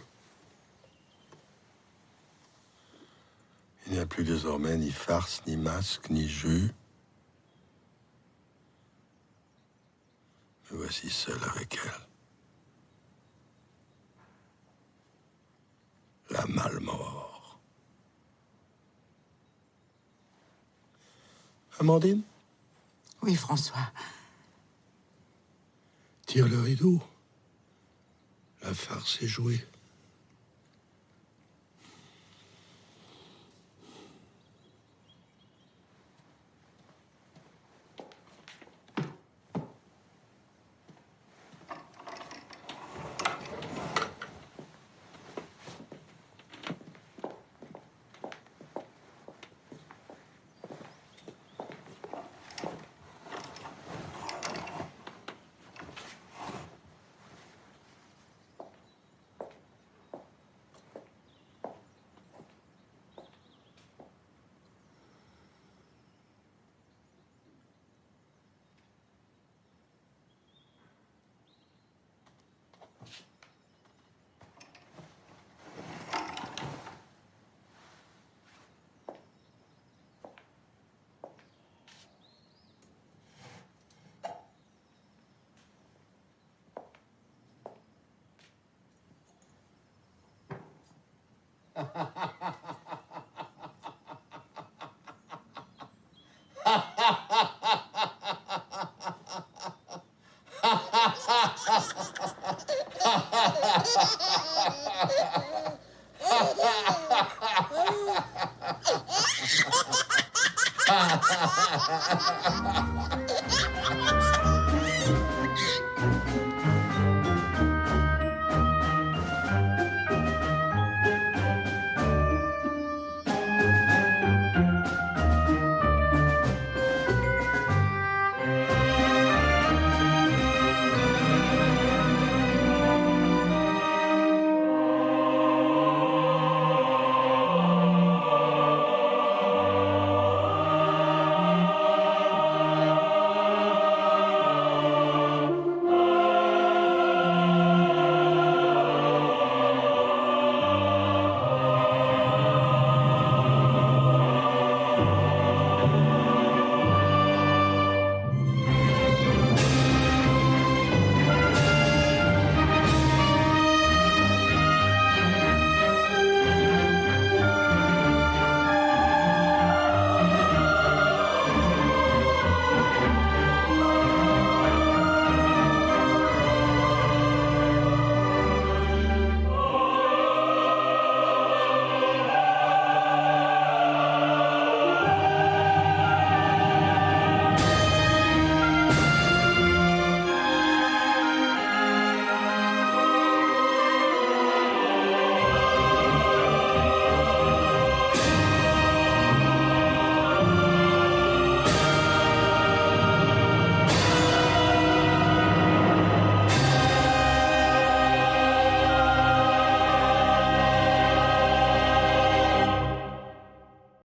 Il n'y a plus désormais ni farce, ni masque, ni jeu. Me voici seul avec elle. La malmort. Amandine? Oui, François. Tire le rideau. La farce est jouée. Ha ha ha ha ha!